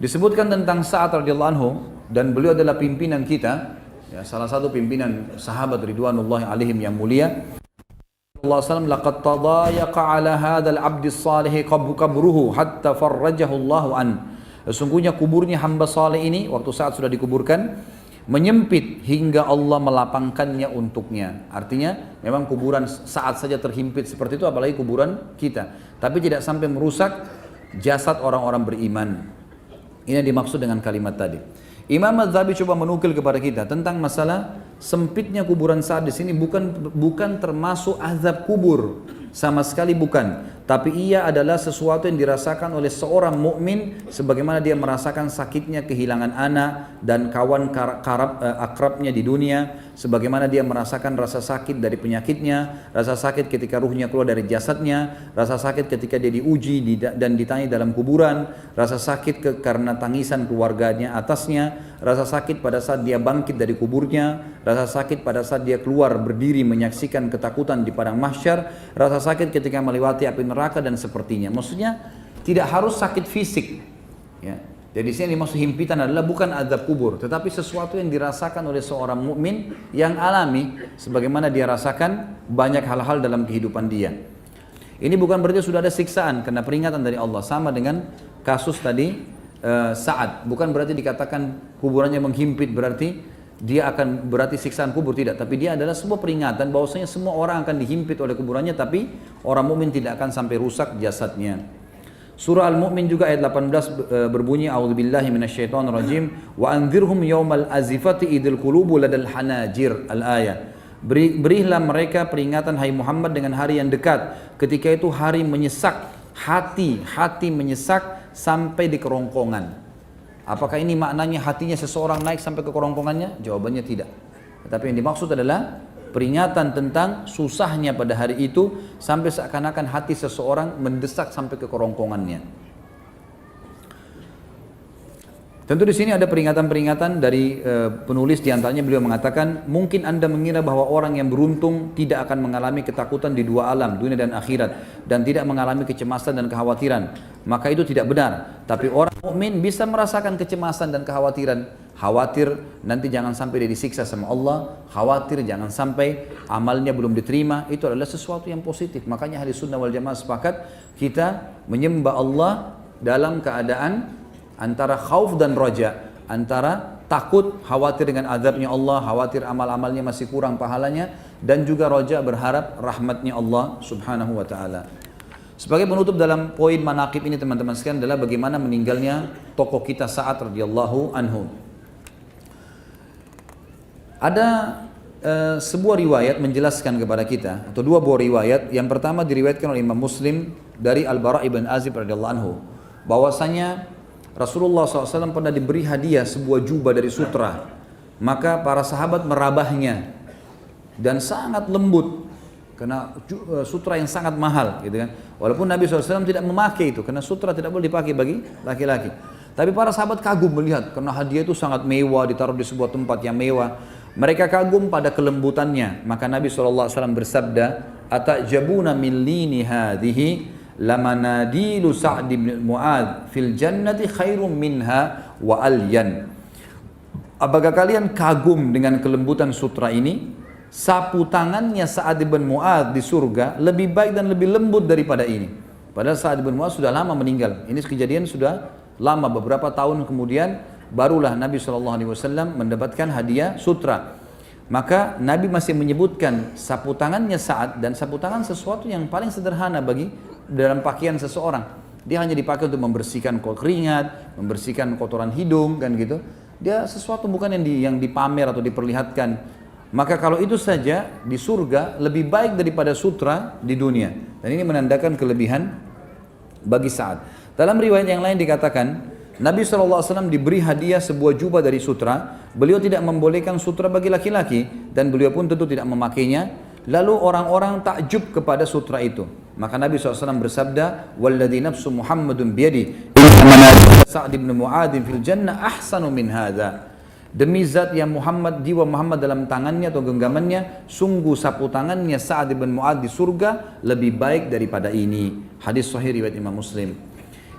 Disebutkan tentang Sa'ad radhiyallahu anhu, dan beliau adalah pimpinan kita, ya, salah satu pimpinan sahabat ridwanullahi alaihim yang mulia. Allah SAW, laqad tadayaqa ala hadzal 'abdi salih qabruhu hatta farrajahu Allah an. Sesungguhnya kuburnya hamba saleh ini waktu saat sudah dikuburkan menyempit hingga Allah melapangkannya untuknya. Artinya memang kuburan saat saja terhimpit seperti itu, apalagi kuburan kita. Tapi tidak sampai merusak jasad orang-orang beriman. Ini yang dimaksud dengan kalimat tadi. Imam Az-Zahabi coba menukil kepada kita tentang masalah sempitnya kuburan saat di sini bukan termasuk azab kubur, sama sekali bukan. Tapi ia adalah sesuatu yang dirasakan oleh seorang mukmin sebagaimana dia merasakan sakitnya kehilangan anak dan kawan akrabnya di dunia, sebagaimana dia merasakan rasa sakit dari penyakitnya, rasa sakit ketika ruhnya keluar dari jasadnya, rasa sakit ketika dia diuji dan ditanya dalam kuburan, rasa sakit karena tangisan keluarganya atasnya, rasa sakit pada saat dia bangkit dari kuburnya, rasa sakit pada saat dia keluar berdiri menyaksikan ketakutan di padang mahsyar, rasa sakit ketika melewati api neraka dan sepertinya. Maksudnya tidak harus sakit fisik, ya. Jadi di sini dimaksud himpitan adalah bukan azab kubur, tetapi sesuatu yang dirasakan oleh seorang mukmin yang alami, sebagaimana dia rasakan banyak hal-hal dalam kehidupan dia. Ini bukan berarti sudah ada siksaan karena peringatan dari Allah, sama dengan kasus tadi Sa'ad. Bukan berarti dikatakan kuburannya menghimpit berarti dia akan berarti siksaan kubur, tidak, tapi dia adalah sebuah peringatan bahwasanya semua orang akan dihimpit oleh kuburannya, tapi orang mukmin tidak akan sampai rusak jasadnya. Surah Al-Mu'min juga ayat 18 berbunyi a'udzubillahi minasyaitonirrajim wa anzirhum yaumal azifati idzal qulubu ladal hanajir al-ayat. Berilah mereka peringatan hai Muhammad dengan hari yang dekat, ketika itu hari menyesak, hati menyesak sampai di kerongkongan. Apakah ini maknanya hatinya seseorang naik sampai ke kerongkongannya? Jawabannya tidak. Tetapi yang dimaksud adalah peringatan tentang susahnya pada hari itu sampai seakan-akan hati seseorang mendesak sampai ke kerongkongannya. Tentu di sini ada peringatan-peringatan dari penulis, diantaranya beliau mengatakan mungkin anda mengira bahwa orang yang beruntung tidak akan mengalami ketakutan di dua alam, dunia dan akhirat, dan tidak mengalami kecemasan dan kekhawatiran. Maka itu tidak benar. Tapi orang mukmin bisa merasakan kecemasan dan kekhawatiran. Khawatir nanti jangan sampai dia disiksa sama Allah, khawatir jangan sampai amalnya belum diterima. Itu adalah sesuatu yang positif. Makanya ahli sunnah wal jamaah sepakat kita menyembah Allah dalam keadaan antara khauf dan roja, antara takut, khawatir dengan azabnya Allah, khawatir amal-amalnya masih kurang pahalanya, dan juga roja berharap rahmatnya Allah subhanahu wa ta'ala. Sebagai penutup dalam poin manaqib ini teman-teman sekalian adalah bagaimana meninggalnya tokoh kita Sa'ad radhiyallahu anhu. Ada sebuah riwayat menjelaskan kepada kita, atau dua buah riwayat. Yang pertama diriwayatkan oleh Imam Muslim dari Al-Bara' ibn Azib radhiyallahu anhu, bahwasanya Rasulullah SAW pernah diberi hadiah sebuah jubah dari sutra, maka para sahabat merabahnya dan sangat lembut karena sutra yang sangat mahal, gitu kan. Walaupun Nabi SAW tidak memakai itu karena sutra tidak boleh dipakai bagi laki-laki, tapi para sahabat kagum melihat karena hadiah itu sangat mewah, ditaruh di sebuah tempat yang mewah. Mereka kagum pada kelembutannya, maka Nabi SAW bersabda, "Atajabuna min lini hadhihi lamanadilu Sa'd bin Mu'adz fil jannati khairum minha wa alyan." Apakah kalian kagum dengan kelembutan sutra ini? Sapu tangannya Sa'd bin Mu'adz di surga lebih baik dan lebih lembut daripada ini. Padahal Sa'd bin Mu'adz sudah lama meninggal. Ini kejadian sudah lama, beberapa tahun kemudian barulah Nabi SAW mendapatkan hadiah sutra. Maka Nabi masih menyebutkan sapu tangannya Sa'ad, dan sapu tangan sesuatu yang paling sederhana bagi dalam pakaian seseorang. Dia hanya dipakai untuk membersihkan keringat, membersihkan kotoran hidung, kan gitu. Dia sesuatu bukan yang dipamer atau diperlihatkan. Maka kalau itu saja di surga lebih baik daripada sutra di dunia. Dan ini menandakan kelebihan bagi Sa'ad. Dalam riwayat yang lain dikatakan Nabi SAW diberi hadiah sebuah jubah dari sutra. Beliau tidak membolehkan sutra bagi laki-laki dan beliau pun tentu tidak memakainya. Lalu orang-orang takjub kepada sutra itu. Maka Nabi SAW bersabda, "Walladzi nafsu Muhammadun biyadi, inna manazil Sa'd bin Mu'adz fil jannah ahsanu min hadza." Demi zat yang jiwa Muhammad dalam tangannya atau genggamannya, sungguh sapu tangannya Sa'd bin Mu'adz di surga lebih baik daripada ini. Hadis sahih riwayat Imam Muslim.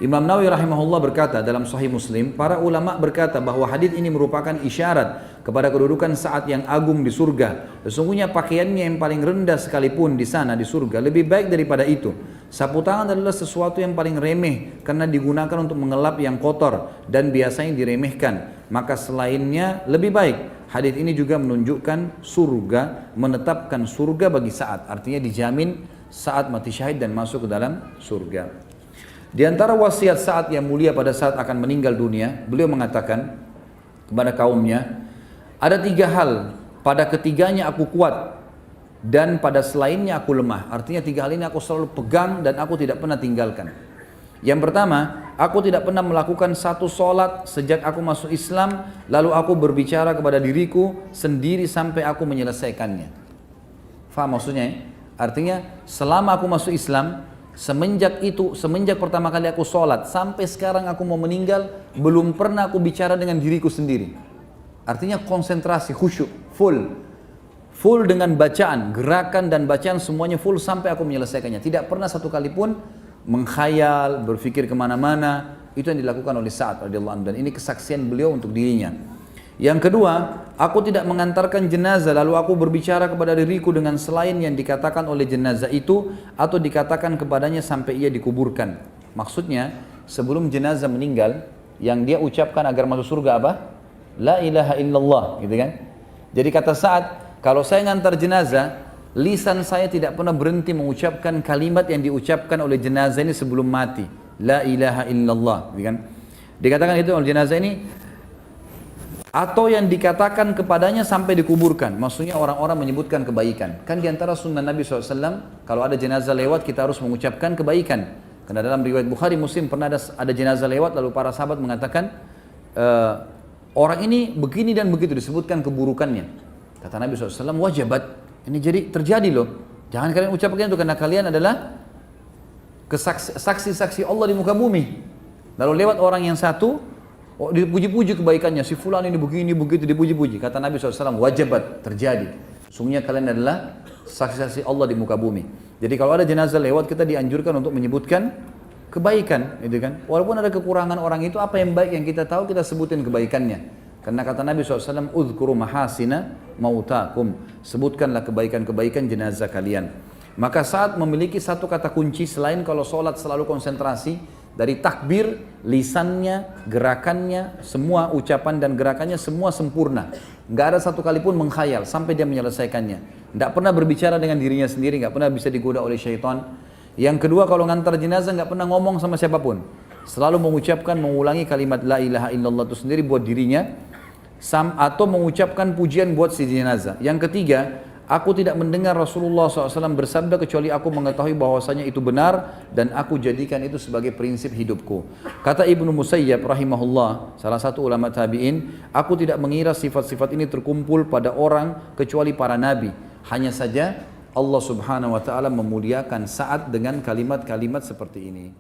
Imam Nawawi rahimahullah berkata dalam Sahih Muslim, para ulama berkata bahwa hadis ini merupakan isyarat kepada kedudukan saat yang agung di surga. Sesungguhnya pakaiannya yang paling rendah sekalipun di sana di surga lebih baik daripada itu. Sapu tangan adalah sesuatu yang paling remeh karena digunakan untuk mengelap yang kotor dan biasanya diremehkan. Maka selainnya lebih baik. Hadis ini juga menunjukkan surga, menetapkan surga bagi Sa'ad. Artinya dijamin Sa'ad mati syahid dan masuk ke dalam surga. Di antara wasiat Sa'ad yang mulia pada saat akan meninggal dunia, beliau mengatakan kepada kaumnya, ada 3 hal, pada ketiganya aku kuat dan pada selainnya aku lemah. Artinya 3 hal ini aku selalu pegang dan aku tidak pernah tinggalkan. Yang pertama, aku tidak pernah melakukan satu solat sejak aku masuk Islam, lalu aku berbicara kepada diriku sendiri sampai aku menyelesaikannya. Faham maksudnya ya? Artinya selama aku masuk Islam, semenjak pertama kali aku sholat sampai sekarang aku mau meninggal, belum pernah aku bicara dengan diriku sendiri. Artinya konsentrasi, khusyuk, full dengan bacaan, gerakan dan bacaan semuanya full sampai aku menyelesaikannya. Tidak pernah satu kali pun menghayal, berpikir kemana-mana. Itu yang dilakukan oleh Sa'ad radhiyallahu anhu, dan ini kesaksian beliau untuk dirinya. Yang kedua, aku tidak mengantarkan jenazah lalu aku berbicara kepada diriku dengan selain yang dikatakan oleh jenazah itu atau dikatakan kepadanya sampai ia dikuburkan. Maksudnya, sebelum jenazah meninggal, yang dia ucapkan agar masuk surga apa? La ilaha illallah, gitu kan? Jadi kata Sa'ad, kalau saya ngantar jenazah, lisan saya tidak pernah berhenti mengucapkan kalimat yang diucapkan oleh jenazah ini sebelum mati. La ilaha illallah, gitu kan? Dikatakan itu oleh jenazah ini, atau yang dikatakan kepadanya sampai dikuburkan. Maksudnya orang-orang menyebutkan kebaikan. Kan diantara sunnah Nabi SAW, kalau ada jenazah lewat kita harus mengucapkan kebaikan. Karena dalam riwayat Bukhari Muslim pernah ada jenazah lewat lalu para sahabat mengatakan, orang ini begini dan begitu, disebutkan keburukannya. Kata Nabi SAW, wajabat, ini jadi terjadi loh. Jangan kalian ucapkan itu karena kalian adalah saksi-saksi Allah di muka bumi. Lalu lewat orang yang satu, dipuji-puji kebaikannya, si fulan ini begini, begitu, dipuji-puji. Kata Nabi SAW, wajabat, terjadi. Sungguhnya kalian adalah saksi-saksi Allah di muka bumi. Jadi kalau ada jenazah lewat, kita dianjurkan untuk menyebutkan kebaikan, gitu kan. Walaupun ada kekurangan orang itu, apa yang baik yang kita tahu, kita sebutin kebaikannya. Karena kata Nabi SAW, udhkuru mahasina mautakum. Sebutkanlah kebaikan-kebaikan jenazah kalian. Maka saat memiliki satu kata kunci, selain kalau sholat selalu konsentrasi, dari takbir, lisannya, gerakannya, semua ucapan dan gerakannya semua sempurna. Nggak ada satu kali pun menghayal sampai dia menyelesaikannya. Nggak pernah berbicara dengan dirinya sendiri, nggak pernah bisa digoda oleh syaitan. Yang kedua, kalau ngantar jenazah nggak pernah ngomong sama siapapun. Selalu mengulangi kalimat la ilaha illallah itu sendiri buat dirinya, atau mengucapkan pujian buat si jenazah. Yang ketiga, aku tidak mendengar Rasulullah SAW bersabda kecuali aku mengetahui bahwasanya itu benar dan aku jadikan itu sebagai prinsip hidupku. Kata Ibnu Musayyab rahimahullah, salah satu ulama tabi'in, aku tidak mengira sifat-sifat ini terkumpul pada orang kecuali para nabi. Hanya saja Allah Subhanahu wa taala memuliakan Sa'ad dengan kalimat-kalimat seperti ini.